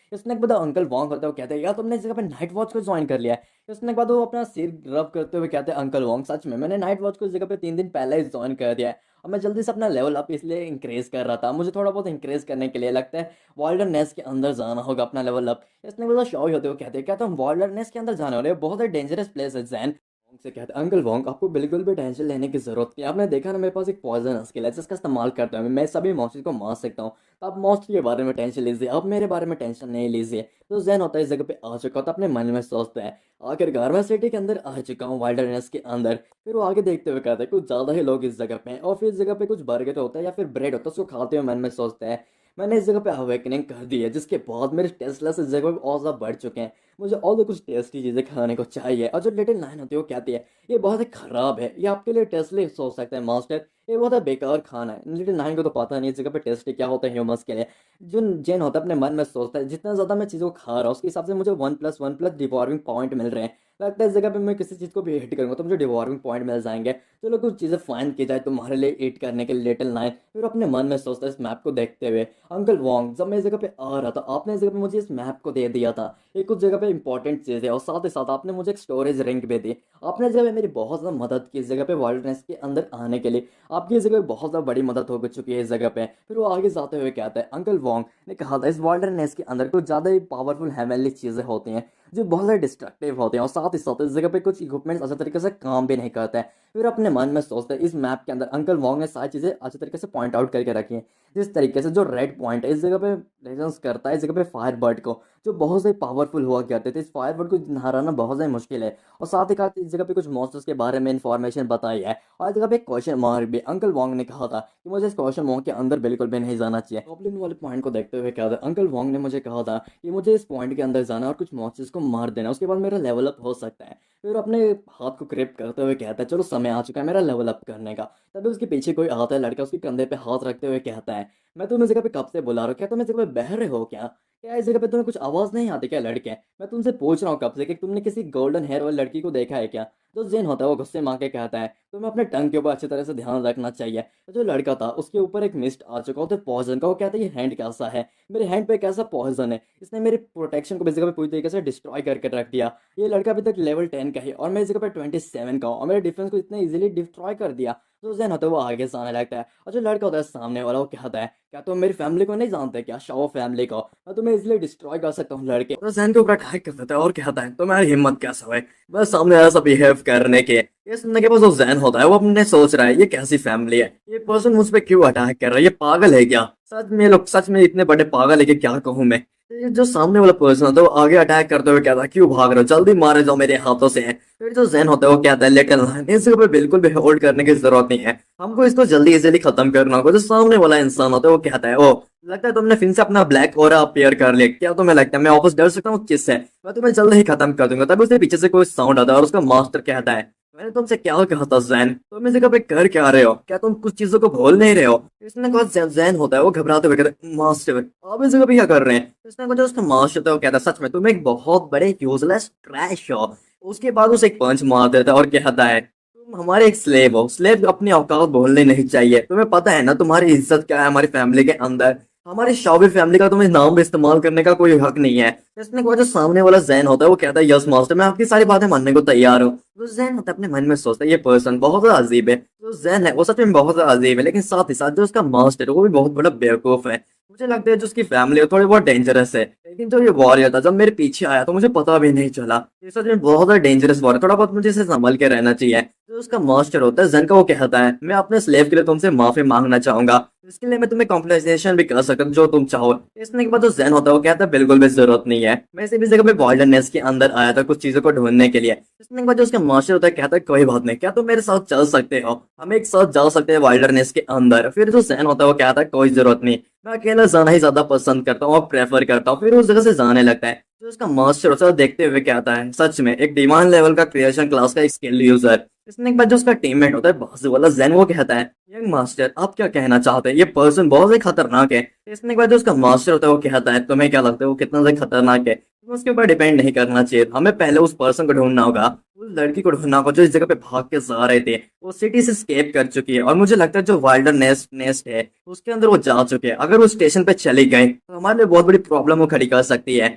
इसने के बाद अंकल वॉन्ग होता है वो कहते हैं, यार तुमने इस जगह पे नाइट वॉच को ज्वाइन कर लिया है। उसने के बाद वो अपना सिर रब करते हुए कहते हैं, अंकल वॉन्ग सच में मैंने नाइट वॉच को इस जगह पे 3 दिन पहले ही ज्वाइन कर दिया है, और मैं जल्दी से अपना लेवल अप इसलिए इंक्रीज कर रहा था, मुझे थोड़ा बहुत इंक्रीज करने के लिए लगता है वाइल्डरनेस के अंदर जाना होगा अपना लेवल अप। इसने बहुत शौक होते हुए कहते हैं, क्या तुम वाइल्डरनेस के अंदर जाने वाले हो, बहुत ही डेंजरस प्लेस है जैन। वोंग से कहते हैं, अंकल वोंग आपको बिल्कुल भी टेंशन लेने की जरूरत नहीं है, आपने देखा ना मेरे पास एक पॉइजन स्किल है जिसका इस्तेमाल करता हूँ मैं सभी मॉन्स्टर को मार सकता हूँ, तो आप मॉन्स्टर के बारे में टेंशन लीजिए, आप मेरे बारे में टेंशन नहीं लीजिए। तो जैन होता है इस जगह पे आ चुका होता है, अपने मन में सोचता है आखिरकार मैं सिटी के अंदर आ चुका हूँ वाइल्डरनेस के अंदर। फिर वो आगे देखते हुए कहता है कुछ ज़्यादा ही लोग इस जगह पे हैं, और फिर इस जगह पे कुछ बर्गर होता है या फिर ब्रेड होता है, उसको खाते हुए मन में सोचता है मैंने इस जगह पे अवेकनिंग कर दी है, जिसके बाद मेरे टेस्ट लेवल इस जगह पे और ज़्यादा बढ़ चुके हैं, मुझे और भी कुछ टेस्टी चीज़ें खाने को चाहिए। और जो लिटिल नाइन होती है वो कहती है ये बहुत ही खराब है, ये आपके लिए टेस्टली सोच सकते हैं मास्टर, ये बहुत ही बेकार खाना है। लिटिल नाइन को तो पता नहीं इस जगह पे टेस्टी क्या होता है ह्यूमंस के लिए। जो जैन होता है अपने मन में सोचता है जितना ज़्यादा मैं चीज़ों को खा रहा हूँ उसके हिसाब से मुझे 1+1+ डिवॉर्मिंग पॉइंट मिल रहे हैं, लगता है इस जगह पे मैं किसी चीज़ को भी हिट करूंगा तो मुझे डिवॉर्मिंग पॉइंट मिल जाएंगे। चलो कुछ चीज़ें फाइन की जाए तुम्हारे लिए हिट करने के लिए लिटिल नाइन। फिर अपने मन में सोचता है इस मैप को देखते हुए, अंकल वॉन्ग जब मैं इस जगह पे आ रहा था आपने इस जगह पे मुझे इस मैप को दे दिया था, ये कुछ जगह पे इंपॉर्टेंट चीज़ है, और साथ ही साथ आपने मुझे एक स्टोरेज रिंग भी दी, आपने इस जगह पे मेरी बहुत ज़्यादा मदद की इस जगह पे वाइल्डनेस के अंदर आने के लिए, आपकी इस जगह पे बहुत ज़्यादा बड़ी मदद हो चुकी है इस जगह पे। फिर वो आगे जाते हुए कहता है, अंकल वॉन्ग ने कहा था इस वाइल्डनेस के अंदर कुछ ज़्यादा ही पावरफुल हेवनली चीज़ें होती हैं जो बहुत ज़्यादा डिस्ट्रक्टिव होते हैं, और साथ ही साथ इस जगह पे कुछ इक्विपमेंट्स अच्छे तरीके से काम भी नहीं करते हैं। फिर अपने मन में सोचते हैं इस मैप के अंदर अंकल वॉन्ग ने सारी चीज़ें अच्छे तरीके से पॉइंट आउट करके रखी हैं, जिस तरीके से जो रेड पॉइंट है इस जगह पे रेफरेंस करता है इस जगह पे फायर बर्ड को, जो बहुत से पावरफुल हुआ करते थे, इस फायर बर्ड को हराना बहुत ज़्यादा मुश्किल है। और साथ ही साथ इस जगह पे कुछ मॉन्स्टर्स के बारे में इंफॉर्मेशन बताई है, और इस जगह पे एक क्वेश्चन मार्क भी अंकल वॉन्ग ने कहा था कि मुझे इस क्वेश्चन मार्क के अंदर बिल्कुल भी नहीं जाना चाहिए। गॉब्लिन वाले पॉइंट को देखते हुए कहा था, अंकल वॉन्ग ने मुझे कहा था कि मुझे इस पॉइंट के अंदर जाना और कुछ मॉन्स्टर्स को मार देना, उसके बाद मेरा लेवल अप हो सकता है। फिर अपने हाथ को क्रिप करते हुए कहता है चलो समय आ चुका है मेरा लेवल अप करने का। तभी उसके पीछे कोई आता है लड़का, उसके कंधे पे हाथ रखते हुए कहता है, मैं तुम्हें इस जगह पे कब से बुला रहा हूँ, क्या तुम इस जगह पे बह रहे हो क्या, क्या इस जगह पे तुम्हें कुछ आवाज़ नहीं आती क्या लड़के, मैं तुमसे पूछ रहा हूँ कब से कि तुमने किसी गोल्डन हेयर वाली लड़की को देखा है क्या। तो जेन होता है वो गुस्से मार के कहता है तुम्हें अपने टंग के ऊपर अच्छी तरह से ध्यान रखना चाहिए। तो जो लड़का था उसके ऊपर एक मिस्ट आ चुका होता है पॉइजन का, वो कहता है ये हैंड कैसा है, मेरे हैंड पे कैसा पॉइजन है, इसने मेरी प्रोटेक्शन को इस जगह पे पूरी तरीके से डिस्ट्रॉय करके रख दिया। ये लड़का अभी तक लेवल 10 का है और मैं इस जगह पे 27 का हूँ, और मेरे डिफेंस को इतने इजीली डिस्ट्रॉय कर दिया। तो जैन होता है वो आगे से आने लगता है, और जो लड़का होता है सामने वाला वो कहता है क्या तुम मेरी फैमिली को नहीं जानते क्या, शॉ फैमिली को मैं तुम्हें इसलिए डिस्ट्रॉय कर सकता हूँ लड़के। तो जैन के ऊपर अटैक कर देता है और कहता है तुम्हारी हिम्मत कैसे हुई बस सामने ऐसा बिहेव करने के। ये सुनने के बाद जो जैन होता है वो अपने सोच रहा है ये कैसी फैमिली है, ये पर्सन मुझ पे क्यों अटैक कर रहा है, ये पागल है क्या, सच में लोग सच में इतने बड़े पागल है कि क्या कहूँ मैं। ये जो सामने वाला पर्सन होता है वो आगे अटैक करते हुए कहता है क्यों भाग रहे हो, जल्दी मारे जाओ मेरे हाथों से। फिर जो जैन होता है वो कहता है लिटिल नाइन इस जगह पे बिल्कुल भी होल्ड करने की जरूरत नहीं है, हमको इसको जल्दी इजीली खत्म करना होगा। जो सामने वाला इंसान होता है वो कहता है ओ लगता है तुमने फिर से अपना ब्लैक ऑरा अपीयर कर लिया, क्या तुम्हें लगता है मैं वापस डर सकता हूँ किससे, मैं तुम्हें जल्द ही खत्म कर दूंगा। तब उसके पीछे से कोई साउंड आता है और उसका मास्टर कहता है मैंने तुमसे क्या कहा था जैन, तुम इस जगह पे कर क्या रहे हो, क्या तुम कुछ चीजों को भूल नहीं रहे हो। इसने कहा जैन होता है वो घबराते हुए कहता है मास्टर आप इस जगह पे क्या कर रहे हैं। इसने कहा जो उसका मास्टर होता है वो कहता है सच में तुम एक बहुत बड़े यूजलेस ट्रैश हो। उसके बाद उसे एक पंच मार देता है और कहता है तुम हमारे एक स्लेव हो, स्लेव अपनी औकात भूलनी नहीं चाहिए, तुम्हें पता है ना तुम्हारी इज्जत क्या है हमारी फैमिली के अंदर, हमारी शौबी फैमिली का तुम्हें नाम भी इस्तेमाल करने का कोई हक नहीं है। इसने कहा जो सामने वाला जैन होता है वो कहता है यस मास्टर मैं आपकी सारी बातें मानने को तैयार हूँ। तो जैन होता है अपने मन में सोचता है ये पर्सन बहुत ज्यादा अजीब है, जो जैन है वो सच में बहुत ज्यादा अजीब है, लेकिन साथ ही साथ जो उसका मास्टर है वो भी बहुत बड़ा बेवकूफ है। मुझे लगता है जो उसकी फैमिली है थोड़ी बहुत डेंजरस है, लेकिन जो ये वॉरियर था जब मेरे पीछे आया तो मुझे पता भी नहीं चला, ये सच में बहुत ज्यादा डेंजरस वॉरियर, थोड़ा बहुत मुझे इसे संभल के रहना चाहिए। जो उसका मास्टर होता है जैन का वो कहता है मैं अपने स्लेव के लिए तुमसे माफी मांगना चाहूंगा, इसके लिए मैं तुम्हें कॉम्प्लेसेशन भी कर सकता हूँ जो तुम चाहो। इसने के बाद जो जैन होता है वो कहता है बिल्कुल भी जरूरत नहीं है, मैं इसी भी जगह पे वाइल्डनेस के अंदर आया था कुछ चीजों को ढूंढने के लिए। इसने के बाद जो उसका मास्टर होता है कहता है कोई बात नहीं, क्या तुम मेरे साथ चल सकते हो, हम एक साथ जा सकते हैं वाइल्डनेस के अंदर। फिर जो जैन होता है वो कहता है कोई जरूरत नहीं, मैं अकेला जाना ही ज्यादा पसंद करता हूँ और प्रेफर करता हूँ। फिर उस जगह से जाने लगता है। जो उसका मास्टर होता है वो देखते हुए कहता है सच में एक डिवाइन लेवल का क्रिएशन क्लास का एक स्किल यूजर। इसने के बाद जो उसका टीममेट होता है बाजू वाला जैन वो कहता है यंग मास्टर आप क्या कहना चाहते हैं, ये पर्सन बहुत ही खतरनाक है। इसने के बाद जो उसका मास्टर होता है वो कहता है तुम्हें क्या लगता है वो कितना ज्यादा खतरनाक है, तुम्हें उसके ऊपर डिपेंड नहीं करना चाहिए, हमें पहले उस पर्सन को ढूंढना होगा, उस लड़की को ढूंढना होगा जो इस जगह पे भाग के जा रहे थे। वो सिटी से स्केप कर चुकी है और मुझे लगता है जो वाइल्डर नेस्ट नेस्ट है उसके अंदर वो जा चुके हैं। अगर वो स्टेशन पे चली गई तो हमारे लिए बहुत बड़ी प्रॉब्लम वो खड़ी कर सकती है,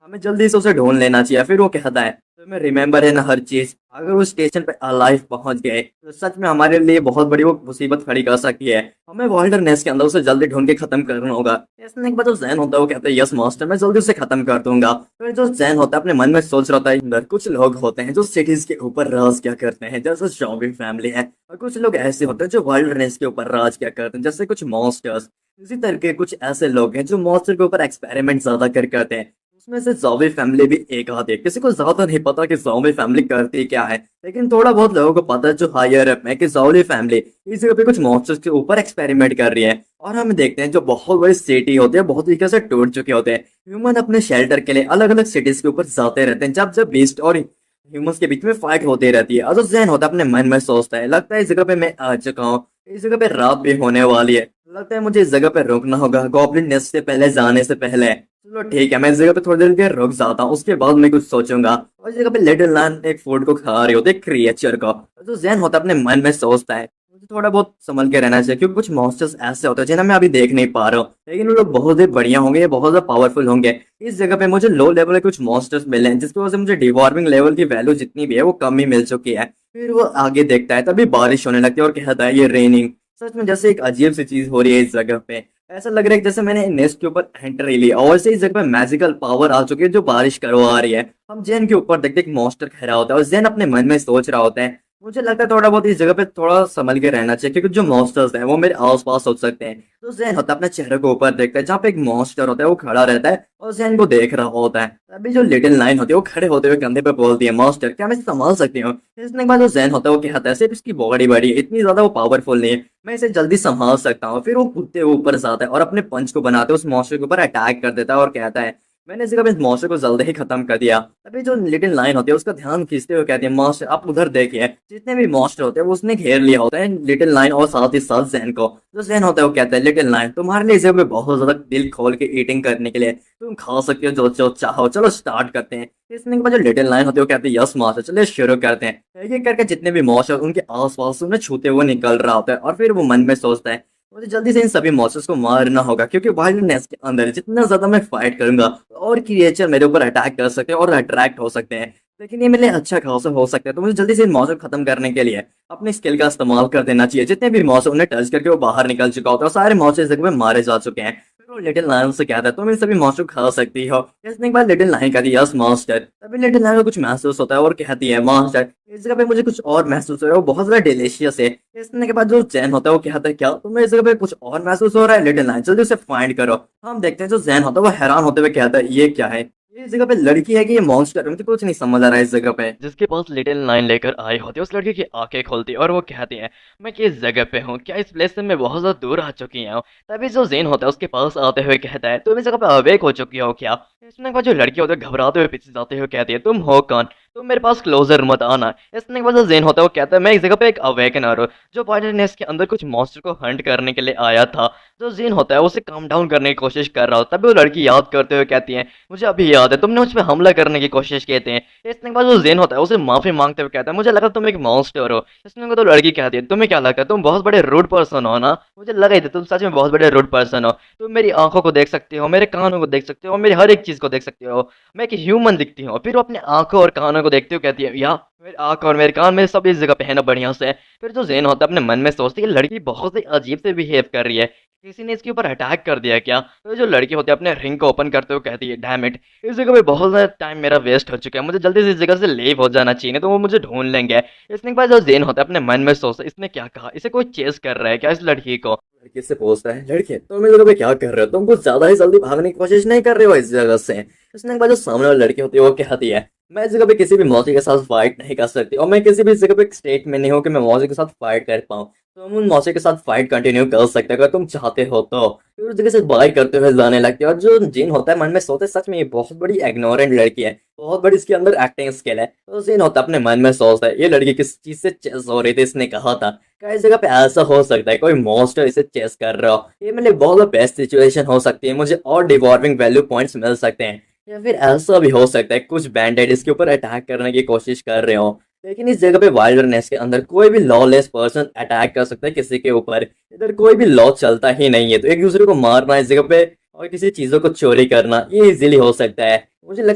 हमें जल्दी से उसे ढूंढ लेना चाहिए। फिर वो कहता है तुम्हें रिमेम्बर है ना हर चीज, अगर वो स्टेशन पे अलाइव पहुंच गए तो सच में हमारे लिए बहुत बड़ी वो मुसीबत खड़ी कर सकती है, हमें वाइल्डरनेस के अंदर उसे जल्दी ढूंढ के खत्म करना होगा। इसने एक बार जो जैन होता है वो कहता है यस मास्टर मैं जल्दी उसे खत्म कर दूंगा। फिर जो जैन होता है अपने मन में सोच रहा होता है अंदर कुछ लोग होते हैं जो सिटीज के ऊपर राज क्या करते हैं जैसे जॉम्बी फैमिली है, और कुछ लोग ऐसे होते हैं जो वाइल्डरनेस के ऊपर राज क्या करते हैं जैसे कुछ मॉन्स्टर्स। इसी तरह के कुछ ऐसे लोग हैं जो मॉन्स्टर के ऊपर एक्सपेरिमेंट ज्यादा करते हैं। उसमें से ज़ॉम्बी फैमिली भी एक आधी है। किसी को ज्यादा नहीं पता कि ज़ॉम्बी फैमिली करती क्या है, लेकिन थोड़ा बहुत लोगों को पता है जो हायर अप है कि ज़ॉम्बी फैमिली इस जगह पे कुछ मॉन्स्टर्स के ऊपर एक्सपेरिमेंट कर रही है। और हम देखते हैं जो बहुत बड़ी सिटी होती है बहुत तरीके से टूट चुके होते हैं, ह्यूमन अपने शेल्टर के लिए अलग अलग सिटीज के ऊपर जाते रहते हैं जब जब बीस्ट और ह्यूमंस के बीच में फाइट होती रहती है। और जैन होता है अपने मन में सोचता है लगता है इस जगह पे मैं आ चुका हूँ, इस जगह पे रात भी होने वाली है, लगता है मुझे इस जगह पे रुकना होगा गॉब्लिन नेस्ट से पहले जाने से पहले। चलो ठीक है मैं इस जगह पे थोड़ी देर के लिए रुक जाता हूँ, उसके बाद मैं कुछ सोचूंगा। और इस जगह पे लिटिल लैन एक फूड को खा रही होती है क्रिएचर को। जो जैन होता है अपने मन में सोचता है मुझे थोड़ा बहुत संभल के रहना चाहिए क्योंकि कुछ मॉन्स्टर्स ऐसे होते हैं जिन्हें मैं अभी देख नहीं पा रहा हूँ, लेकिन वो लोग बहुत ही बढ़िया होंगे, ये बहुत ज्यादा पावरफुल होंगे। इस जगह पे मुझे लो लेवल के कुछ मॉन्स्टर्स मिले हैं जिसकी वजह से मुझे डिवॉर्मिंग लेवल की वैल्यू जितनी भी है वो कम ही मिल चुकी है। फिर वो आगे देखता है तभी बारिश होने लगती है और कहता है ये रेनिंग। सच में जैसे एक अजीब सी चीज हो रही है इस जगह पे, ऐसा लग रहा है कि जैसे मैंने नेस्ट के ऊपर एंट्री ली और वैसे इस जगह पे मैजिकल पावर आ चुकी है जो बारिश करवा रही है। हम जैन के ऊपर देखते एक मॉन्स्टर खड़ा होता है और जैन अपने मन में सोच रहा होता है मुझे लगता है थोड़ा बहुत इस जगह पे थोड़ा संभल के रहना चाहिए क्योंकि जो मॉन्स्टर्स हैं वो मेरे आसपास हो सकते हैं। तो जैन होता है अपने चेहरे को ऊपर देखता है जहाँ पे एक मॉन्स्टर होता है वो खड़ा रहता है और जैन को देख रहा होता है। तभी जो लिटिल लाइन होती है वो खड़े होते हुए कंधे पे बोलती है मॉन्स्टर क्या मैं इसे संभाल सकती हूँ। इसने के बाद जो जैन होता है वो कहता है सिर्फ इसकी बॉडी बड़ी है, इतनी ज्यादा वो पावरफुल नहीं है, मैं इसे जल्दी संभाल सकता हूँ। फिर वो कूदते हुए ऊपर जाता है और अपने पंच को बनाते हुए उस मॉन्स्टर के ऊपर अटैक कर देता है और कहता है मैंने इस जगह पे इस मॉन्स्टर को जल्दी ही खत्म कर दिया। तभी जो लिटिल लाइन होती है उसका ध्यान खींचते हुए कहती है मॉन्स्टर आप उधर देखिए, जितने भी मॉन्स्टर होते हैं वो उसने घेर लिया होता है लिटिल लाइन और साथ ही साथ जैन को। जो जैन होता है वो कहता है लिटिल लाइन तुम्हारे लिए इस जगह पे बहुत ज्यादा दिल खोल के ईटिंग करने के लिए, तुम खा सकते हो जो जो चाहो, चलो स्टार्ट करते हैं। इसने के बाद जो लिटिल लाइन होती है वो कहते हैं यस मास्टर चलिए शुरू करते हैं। एक एक करके जितने भी मॉन्स्टर उनके आसपास उन्हें छूते हुए निकल रहा होता है और फिर वो मन में सोचता है मुझे जल्दी से इन सभी मॉन्स्टर्स को मारना होगा क्योंकि वाइल्डनेस के अंदर जितना ज्यादा मैं फाइट करूंगा और क्रिएचर मेरे ऊपर अटैक कर सकते हैं और अट्रैक्ट हो सकते हैं, लेकिन ये मेरे लिए अच्छा खासा हो सकता है। तो मुझे जल्दी से इन मॉन्स्टर को खत्म करने के लिए अपनी स्किल का इस्तेमाल कर देना चाहिए। जितने भी मॉन्स्टर उन्हें टच करके वो बाहर निकल चुका होता है और सारे मॉन्स्टर इस जगह पे मारे जा चुके हैं। फिर वो लिटिल लायन से कहता है तुम इन सभी मॉन्स्टर को खा सकती हो। इसने एक बार लिटिल लायन कहती है यस मास्टर। तभी लिटिल लायन को कुछ महसूस होता है और कहती है मास्टर इस जगह पे मुझे कुछ और महसूस हो रहा है वो बहुत ज्यादा डिलीशियस है। इसने के बाद जो जैन होता है वो कहता है क्या तुम्हें इस जगह पे कुछ और महसूस हो रहा है लिटिल लायन जल्दी उसे फाइंड करो। हम देखते हैं जो जैन होता है वो हैरान होते हुए कहता है ये क्या है, ये इस जगह पे लड़की है कि ये मॉन्स्टर, मुझे कुछ नहीं समझ आ रहा है इस जगह पे। जिसके पास लिटिल लाइन लेकर आई होती है उस लड़की की आंखें खोलती है और वो कहती है मैं किस जगह पे हूँ, क्या इस प्लेस से मैं बहुत ज्यादा दूर आ चुकी हूँ। तभी जो जेन होता है उसके पास आते हुए कहता है तुम इस जगह पे अवेक हो चुकी हो क्या। इसने के बाद जो लड़की होती है घबराते हुए पीछे जाते हुए कहती है तुम हो कौन, तुम मेरे पास क्लोजर मत आना। इसने के बाद जो जेन होता है वो कहता है मैं इस जगह पे एक अवेकनर हूँ जो वाइल्डनेस के अंदर कुछ मॉन्स्टर को हंट करने के लिए आया था। जो जेन होता है उसे काम डाउन करने की कोशिश कर रहा हो तभी वो लड़की याद करते हुए कहती है मुझे अभी याद है तुमने मुझ पे हमला करने की कोशिश किए थे। इसने के बाद जो जेन होता है उसे माफी मांगते हुए कहता है मुझे लगा तुम एक मॉन्स्टर हो। इसने को तो लड़की कहती है तुम्हें क्या लगता है तुम बहुत बड़े रूड पर्सन हो ना, मुझे लगा ही था तुम सच में बहुत बड़े रूड पर्सन हो। तुम मेरी आंखों को देख सकते हो, मेरे कानों को देख सकते हो, मेरी हर एक चीज को देख सकते हो, मैं एक ह्यूमन दिखती हूँ। फिर वो अपने आंखों और कानों को देखते हुए कहती है या मेरी आंख और मेरे कान में सब इस जगह पे है ना बढ़िया से। फिर जो जेन होता है अपने मन में सोचती है लड़की बहुत ही अजीब से बिहेव कर रही है, किसी ने इसके ऊपर अटैक कर दिया क्या। तो जो लड़की होती है अपने रिंग को ओपन करते हुए कहती है डैम इट, इस जगह पे बहुत ज़्यादा टाइम मेरा वेस्ट हो चुका है, मुझे जल्दी से इस जगह से लीव हो जाना चाहिए नहीं तो वो मुझे ढूंढ लेंगे। इसने के बाद जो जेन होता है अपने मन में सोचता है इसने क्या कहा, इसे कोई चेस कर रहा है क्या इस लड़की को। लड़के से पूछता है, लड़के तुम इस जगह पे क्या कर रहे हो, तुम कुछ ज्यादा ही जल्दी भागने की कोशिश नहीं कर रहे हो इस जगह से। उसने बाद जो सामने वाली लड़की होती है वो कहती है, मैं इस जगह पे किसी भी मौसी के साथ फाइट नहीं कर सकती और मैं किसी भी इस जगह पे स्टेट में नहीं हूँ कि मैं मौसी के साथ फाइट कर पाऊँ। तुम उन मौसी के साथ फाइट कंटिन्यू कर सकते हो अगर तुम चाहते हो तो। फिर उस जगह से बाइक करते हुए जाने लगते हैं और जो जिन होता है मन में सोचते हैं, सच में ये बहुत बड़ी इग्नोरेंट लड़की है, बहुत बड़ी इसके अंदर एक्टिंग स्किल है। तो जिन होता है अपने मन में सोचता है, ये लड़की किस चीज से चेस हो रही थी, इसने कहा था क्या इस जगह पे ऐसा हो सकता है कोई मॉन्स्टर इसे चेस कर रहा हो, ये मेरे लिए बहुत बेस्ट सिचुएशन हो सकती है, मुझे और डिवॉर्मिंग वैल्यू पॉइंट्स मिल सकते हैं। या फिर ऐसा भी हो सकता है कुछ बैंडेड इसके ऊपर अटैक करने की कोशिश कर रहे हो। लेकिन इस जगह पे वाइल्डरनेस के अंदर कोई भी लॉलेस पर्सन अटैक कर सकता है किसी के ऊपर, इधर कोई भी लॉ चलता ही नहीं है, तो एक दूसरे को मारना इस जगह पे और किसी चीजों को चोरी करना ये इजीली हो सकता है। मुझे लग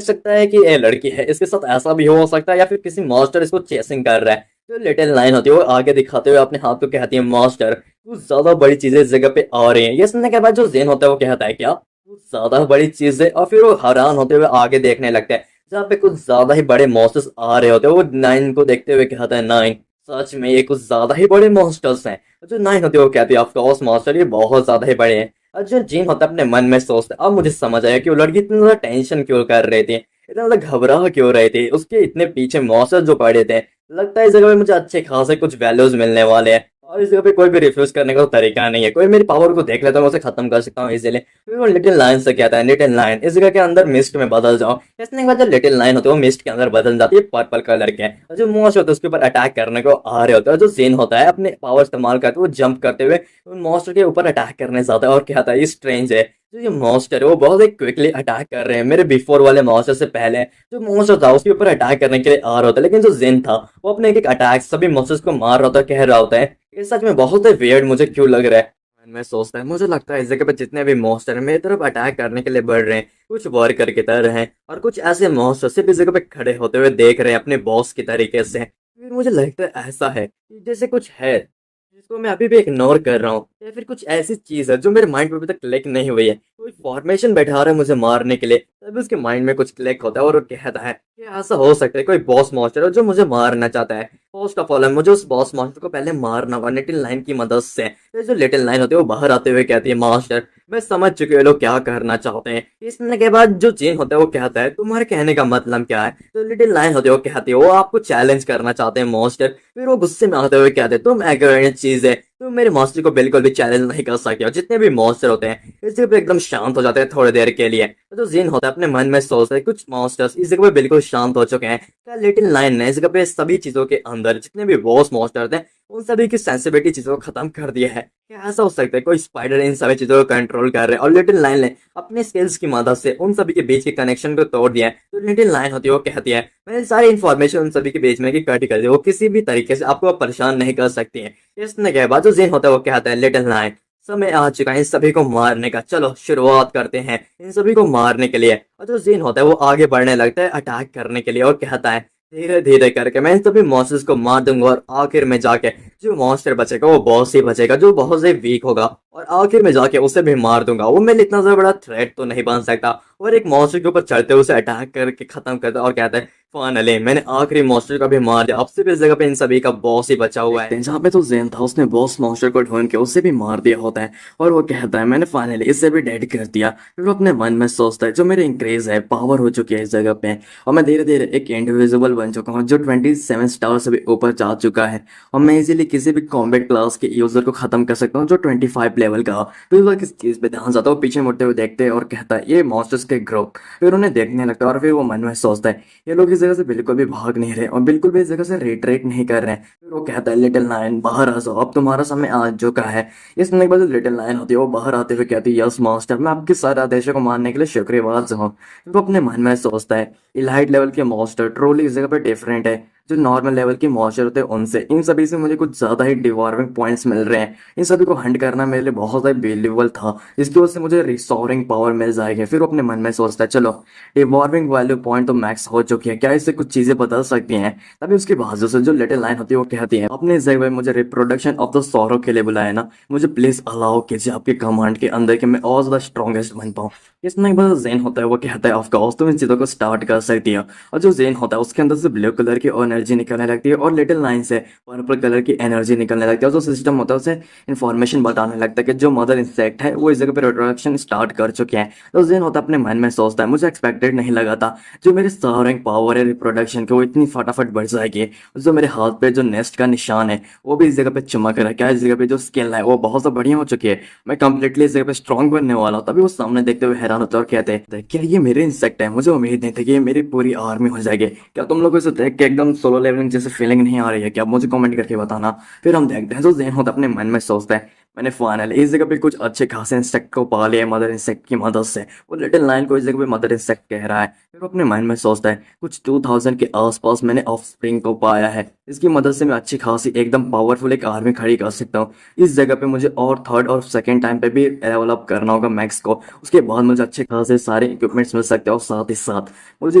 सकता है कि ये लड़की है, इसके साथ ऐसा भी हो सकता है या फिर किसी मॉन्स्टर इसको चेसिंग कर रहा है। जो लिटिल लाइन होती है वो आगे दिखाते हुए अपने हाथ को कहती है, मॉन्स्टर कुछ ज्यादा बड़ी चीजें इस जगह पे आ रही हैं। ये सुनने के बाद जो जेन होता है वो कहता है, क्या कुछ ज्यादा बड़ी चीजें, और फिर वो हैरान होते हुए आगे देखने लगता है जहाँ पे कुछ ज्यादा ही बड़े मॉन्स्टर्स आ रहे होते हैं। वो नाइन को देखते हुए कहता है, नाइन सच में ये कुछ ज्यादा ही बड़े मॉन्स्टर्स हैं। जो नाइन होते हैं वो कहती है, ऑफ कोर्स मॉन्स्टर ये बहुत ज्यादा ही बड़े हैं। और जो जीन होता है अपने मन में सोचता है, अब मुझे समझ आया कि वो लड़की इतना ज्यादा टेंशन क्यों कर रही थी, इतना ज्यादा घबरा क्यों रहे थे, उसके इतने पीछे मॉन्स्टर जो पड़े थे। लगता है इस जगह पे मुझे अच्छे खासे कुछ वैल्यूज मिलने वाले हैं और इस जगह पे कोई भी रिफ्यूज करने का तरीका नहीं है, कोई मेरी पावर को देख लेता है मैं उसे खत्म कर सकता हूँ इजीली। फिर वो लिटिल लाइन से कहता है, लिटिल लाइन इस जगह के अंदर मिस्ट में बदल जाओ। इसने के बाद जो लिटिल लाइन होती है वो मिस्ट के अंदर बदल जाती है पर्पल कलर के, और जो मॉन्स्टर होते हैं उसके ऊपर अटैक करने को आ रहे होते हैं। जो जेन होता है अपने पावर इस्तेमाल करते हुए जंप करते हुए उन मॉन्स्टर के ऊपर अटैक करने जाता है और कहता है, ये स्ट्रेंज है जो ये मॉन्स्टर है वो बहुत ही क्विकली अटैक कर रहे हैं मेरे बिफोर वाले मॉन्स्टर से पहले। जो मॉन्स्टर था उसके ऊपर अटैक करने के लिए आ रहा होता है, लेकिन जो जिन था वो अपने एक एक अटैक सभी मॉन्स्टर्स को मार रहा होता है, कह रहा होता है ये सच में बहुत ही वियर्ड मुझे क्यों लग रहा है। मैं सोचता है, मुझे लगता है इस जगह पे जितने भी मॉन्स्टर हैं मेरी तरफ अटैक करने के लिए बढ़ रहे हैं, कुछ वर्कर की तरह हैं और कुछ ऐसे मॉन्स्टर सिर्फ इस जगह पे खड़े होते हुए देख रहे हैं अपने बॉस की तरीके से। फिर मुझे लगता है ऐसा है कि जैसे कुछ है जिसको मैं अभी भी इग्नोर कर रहा हूँ, या फिर कुछ ऐसी चीज है जो मेरे माइंड पे अभी तक क्लिक नहीं हुई है। कोई फॉर्मेशन बैठा रहा है मुझे मारने के लिए, तभी उसके माइंड में कुछ क्लिक होता है और वो कहता है कि ऐसा हो सकता है कोई बॉस मॉन्स्टर है जो मुझे मारना चाहता है। फर्स्ट ऑफ ऑल मुझे उस बॉस मॉन्स्टर को पहले मारना होगा लिटिल लाइन की मदद से। फिर जो लिटिल लाइन होती है वो बाहर आते हुए कहती है, मास्टर मैं समझ चुकी हूँ ये लोग क्या करना चाहते हैं। इसने के बाद जो चेन होता है वो कहता है, तुम्हारे कहने का मतलब क्या है। तो लिटिल लाइन होती है वो कहती है वो आपको चैलेंज करना चाहते हैं मॉन्स्टर। फिर वो गुस्से में आते हुए कहते हैं, तुम एग्रेंट चीज है, तुम मेरे मॉन्स्टर को बिल्कुल भी चैलेंज नहीं कर सकते हो। जितने भी मॉन्स्टर होते हैं इस जगह पे एकदम शांत हो जाते हैं थोड़ी देर के लिए। तो जो जिन होता है अपने मन में सोचता है कुछ मॉन्स्टर्स इस जगह पे बिल्कुल शांत हो चुके हैं, क्या लिटिल लाइन ने इस जगह पे सभी चीजों के अंदर जितने भी बॉस मॉन्स्टर थे उन सभी की सेंसिटिविटी चीजों को खत्म कर दिया है। क्या ऐसा हो सकता है कोई स्पाइडर इन सभी चीजों को कंट्रोल कर रहे हैं और लिटिल लाइन ने अपने स्किल्स की मदद से उन सभी के बीच के कनेक्शन को तोड़ दिया है। तो लिटिल लाइन होती है वो कहती है, मैंने सारी इन्फॉर्मेशन उन सभी के बीच में की कट कर दी, वो किसी भी तरीके से आपको परेशान नहीं कर सकती है। इसने के बाद जो जिन होता है वो कहता है, लिटिल लाइन समय आ चुका है इन सभी को मारने का, चलो शुरुआत करते हैं इन सभी को मारने के लिए। और जो जिन होता है वो आगे बढ़ने लगता है अटैक करने के लिए और कहता है, धीरे धीरे करके मैं इन सभी मॉन्स्टर्स को मार दूंगा और आखिर में जाके जो मॉन्स्टर बचेगा वो बॉस ही बचेगा जो बहुत से वीक होगा, और आखिर में जाके उसे भी मार दूंगा। वो मेरे लिए इतना ज्यादा बड़ा थ्रेट तो नहीं बन सकता। और एक मॉन्स्टर के ऊपर चढ़ते हुए उसे अटैक करके खत्म करता है और कहता है, फाइनली मैंने आखिरी मॉन्स्टर को भी मार दिया, अब सिर्फ इस जगह पे इन सभी का बॉस ही बचा हुआ है। जहाँ पे तो जेन था उसने बॉस मॉन्स्टर को ढूंढ के उसे भी मार दिया होता है और वो कहता है, मैंने फाइनली इसे भी डेड कर दिया। फिर वो अपने मन में सोचता है, जो मेरे इंक्रीज है पावर हो चुकी है इस जगह पे, और मैं धीरे धीरे एक इंडिविजुअल बन चुका हूँ जो 27 स्टार से भी ऊपर जा चुका है, और मैं इजीली किसी भी कॉम्बैट क्लास के यूजर को खत्म कर सकता हूँ जो 25 लेवल का हो। फिर वो किस चीज पे ध्यान जाता है, वो पीछे मुड़ते हुए देखते हैं और कहता है, ये मॉन्स्टर्स के ग्रुप। फिर उन्हें देखने लगता है और फिर वो मन में सोचता है, ये लोग इस जगह से बिल्कुल भी भाग नहीं रहे और बिल्कुल भी इस जगह से रिट्रेट नहीं कर रहे हैं। फिर वो कहता है, लिटिल लायन बाहर आ जाओ, अब तुम्हारा समय आ चुका है। इस सुनने के बाद लिटिल लायन होती है वो बाहर आते हुए कहती है, यस मास्टर मैं आपके सारे आदेशों को मानने के लिए शुक्रवार हूँ। फिर वो अपने मन में सोचता है, इलाइट लेवल के मॉन्स्टर ट्रोली इस जगह पर डिफरेंट है, जो नॉर्मल लेवल के मॉन्स्टर होते हैं उनसे, इन सभी से मुझे कुछ ज्यादा ही डिवॉर्मिंग पॉइंट्स मिल रहे हैं। इन सभी को हंट करना मेरे लिए बहुत ज़्यादा बेलिएबल था, जिसकी वजह से मुझे रिस्टोरिंग पावर मिल जाएगी। फिर वो अपने मन में सोचता है, चलो डिवॉर्मिंग वैल्यू पॉइंट तो मैक्स हो चुकी है, क्या इससे कुछ चीजें बदल सकती हैं। तभी उसकी बाजू से जो लिटिल लाइन होती है वो कहती है, अपने जगह पे मुझे रिप्रोडक्शन ऑफ द सॉरो के लिए बुलाया ना, मुझे प्लीज अलाउ कीजिए आपके कमांड के अंदर कि मैं और ज्यादा स्ट्रॉन्गेस्ट बन पाऊँ। इसमें एक बार जेन होता है वो कहता है, ऑफ कोर्स तुम इन चीज़ों को स्टार्ट कर सकती है। और जो जेन होता है उसके अंदर से ब्लू कलर की और एनर्जी निकलने लगती है और लिटिल लाइन से पर्पल कलर की एनर्जी निकलने लगती है। और जो सिस्टम होता है उसे इन्फॉर्मेशन बताने लगता है कि जो मदर इंसेक्ट है वो इस जगह पे रिप्रोडक्शन स्टार्ट कर चुके हैं। तो जेन होता है अपने मन में सोचता है मुझे एक्सपेक्टेड नहीं लगा था जो मेरे सराउंडिंग पावर है रिप्रोडक्शन की वो इतनी फटाफट बढ़ जाएगी। जो मेरे हाथ पे जो नेस्ट का निशान है वो भी इस जगह पे चमक रहा है। क्या इस जगह पे जो स्किल है वो बहुत सा बढ़िया हो चुकी है। मैं कंप्लीटली इस जगह पे स्ट्रॉन्ग बनने वाला हूँ। तभी वो सामने देखते हुए हैरान होते हैं और कहते हैं क्या ये मेरे इंसेक्ट है, मुझे उम्मीद नहीं थी कि ये मेरी पूरी आर्मी हो जाएगी। क्या तुम लोगों को इसे देख के एकदम सोलो लेवलिंग जैसे फीलिंग नहीं आ रही है क्या? मुझे कमेंट करके बताना। फिर हम देखते हैं जो जेन होता है अपने मन में सोचता है मैंने फाइनल इस जगह पे कुछ अच्छे खासे इंसेक्ट को पा लिया मदर इंसेक्ट की मदद से। वो लिटिल लाइन को इस जगह पे मदर इंसेक्ट कह रहा है। फिर वो अपने माइंड में सोचता है कुछ 2000 के आसपास मैंने ऑफ स्प्रिंग को पाया है, इसकी मदद से मैं अच्छी खासी एकदम पावरफुल एक आर्मी खड़ी कर सकता हूँ। इस जगह पे मुझे और थर्ड और सेकंड टाइम पे भी डेवलप करना होगा मैक्स को। उसके बाद मुझे अच्छे खासे सारे इक्विपमेंट्स मिल सकते हैं और साथ ही साथ मुझे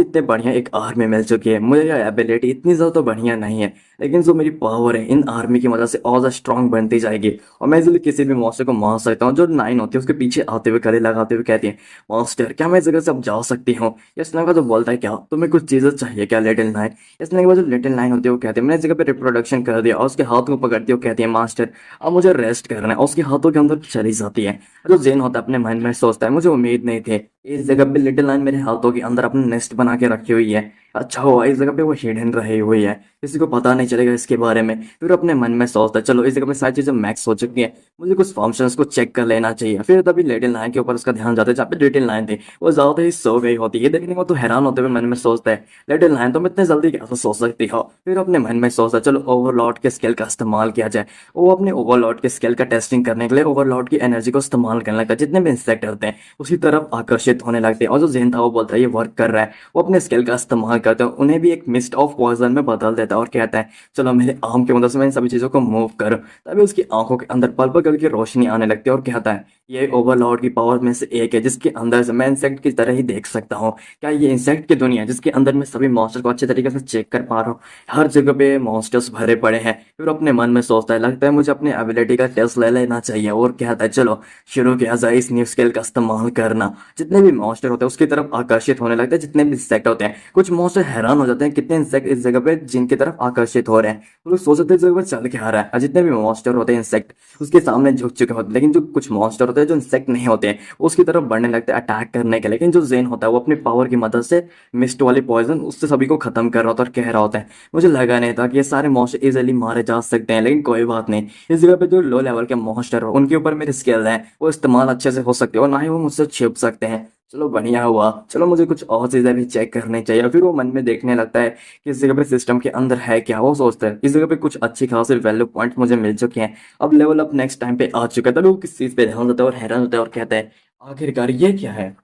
इतने बढ़िया एक आर्मी मिल चुकी है। मुझे यह एबिलिटी इतनी ज़्यादा तो बढ़िया नहीं है लेकिन जो मेरी पावर है इन आर्मी की मदद से और ज़्यादा स्ट्रांग बनती जाएगी और मैं इजीली किसी भी मॉन्स्टर को मार सकता हूँ। जो नाइन होती है उसके पीछे आते हुए गले लगाते हुए कहती है मास्टर क्या मैं इस जगह से अब जा सकती हूँ? इसने का तो बोलता है क्या तुम्हें कुछ चीज़ें चाहिए क्या लिटिल नाइन? इसने के बाद जो लिटिल नाइन होती है वो कहती है मैंने इस जगह पे रिप्रोडक्शन कर दिया और उसके हाथ को पकड़ती है वो कहती है मास्टर अब मुझे रेस्ट करना है और उसके हाथों के अंदर चली जाती है। जो जेन होता है अपने माइंड में सोचता है मुझे उम्मीद नहीं थी इस जगह पे लिटिल नाइन मेरे हाथों के अंदर अपना नेस्ट बना के रखी हुई है। अच्छा हुआ इस जगह पे वो हिडन रही हुई है, किसी को पता नहीं चलेगा इसके बारे में। फिर अपने मन में सोचता है चलो इस जगह पे सारी चीजें मैक्स हो चुकी है, मुझे कुछ फंक्शंस को चेक कर लेना चाहिए। फिर तभी लिटिल नाइन के ऊपर उसका ध्यान जाता है जहाँ पे लिटिल नाइन थी वो ज्यादा ही सो गई होती है। देखने को तो हैरान होते हुए मन में सोचता है लिटिल नाइन तुम इतने जल्दी कैसे सो सकती हो? फिर अपने मन में सोचता है चलो ओवरलॉर्ड के स्किल का इस्तेमाल किया जाए। वो अपने ओवरलॉर्ड के स्किल का टेस्टिंग करने के लिए ओवरलॉर्ड की एनर्जी को इस्तेमाल करने लगता है। जितने भी इंसेक्ट होते हैं उसी तरफ आकर्षित होने लगते हैं और जो जेन था वो बोलता है ये वर्क कर रहा है। वो अपने स्किल का इस्तेमाल करते हैं, उन्हें भी एक मिस्ट ऑफ पॉइजन में बदल देता है और कहता है चलो मेरे आर्म की मदद से मैं इन सभी चीजों को मूव करूं। तभी उसकी आंखों के अंदर पर्पल कलर की रोशनी आने लगती है और कहता है ये ओवरलॉर्ड की पावर में से एक है जिसके अंदर से मैं इंसेक्ट की तरह ही देख सकता हूँ। क्या ये इंसेक्ट की दुनिया है जिसके अंदर मैं सभी मॉन्स्टर को अच्छे तरीके से चेक कर पा रहा हूँ? हर जगह पे मॉन्स्टर्स भरे पड़े हैं। फिर अपने मन में सोचता है लगता है मुझे अपनी एबिलिटी का टेस्ट ले लेना चाहिए और कहता है चलो शुरू किया जाए इस न्यू स्किल का इस्तेमाल करना। जितने भी मॉन्स्टर होते हैं उसकी तरफ आकर्षित होने लगते हैं, जितने भी इंसेक्ट होते हैं। कुछ मॉन्स्टर हैरान हो जाते हैं कितने इंसेक्ट इस जगह पे जिनकी तरफ आकर्षित हो रहे हैं। वो लोग सोचते हैं इस जगह पर चल के आ रहा है और जितने भी मॉन्स्टर होते हैं इंसेक्ट उसके सामने झुक चुके होते हैं। लेकिन जो कुछ मॉन्स्टर होते हैं जो इंसेक्ट नहीं होते हैं वो उसकी तरफ बढ़ने लगते हैं अटैक करने के। लेकिन जो जेन होता है वो अपनी पावर की मदद से मिस्ट वाली पॉइजन उससे सभी को खत्म कर रहा होता है और कह रहा होता है मुझे लगा नहीं था कि ये सारे मॉन्स्टर इजिली मारे जा सकते हैं, लेकिन कोई बात नहीं। इस जगह पे जो लो लेवल के मॉन्स्टर हो उनके ऊपर मेरे स्किल है वो इस्तेमाल अच्छे से हो सकते हैं और ना ही वो मुझसे छिप सकते हैं। चलो बढ़िया हुआ, चलो मुझे कुछ और चीज़ें भी चेक करनी चाहिए। फिर वो मन में देखने लगता है कि इस जगह पे सिस्टम के अंदर है क्या। वो सोचता है इस जगह पे कुछ अच्छी खासी वैल्यू पॉइंट मुझे मिल चुके हैं, अब लेवल अप नेक्स्ट टाइम पे आ चुका है। तभी वो किस चीज़ पे ध्यान देता है और हैरान होता है और कहता है आखिरकार ये क्या है?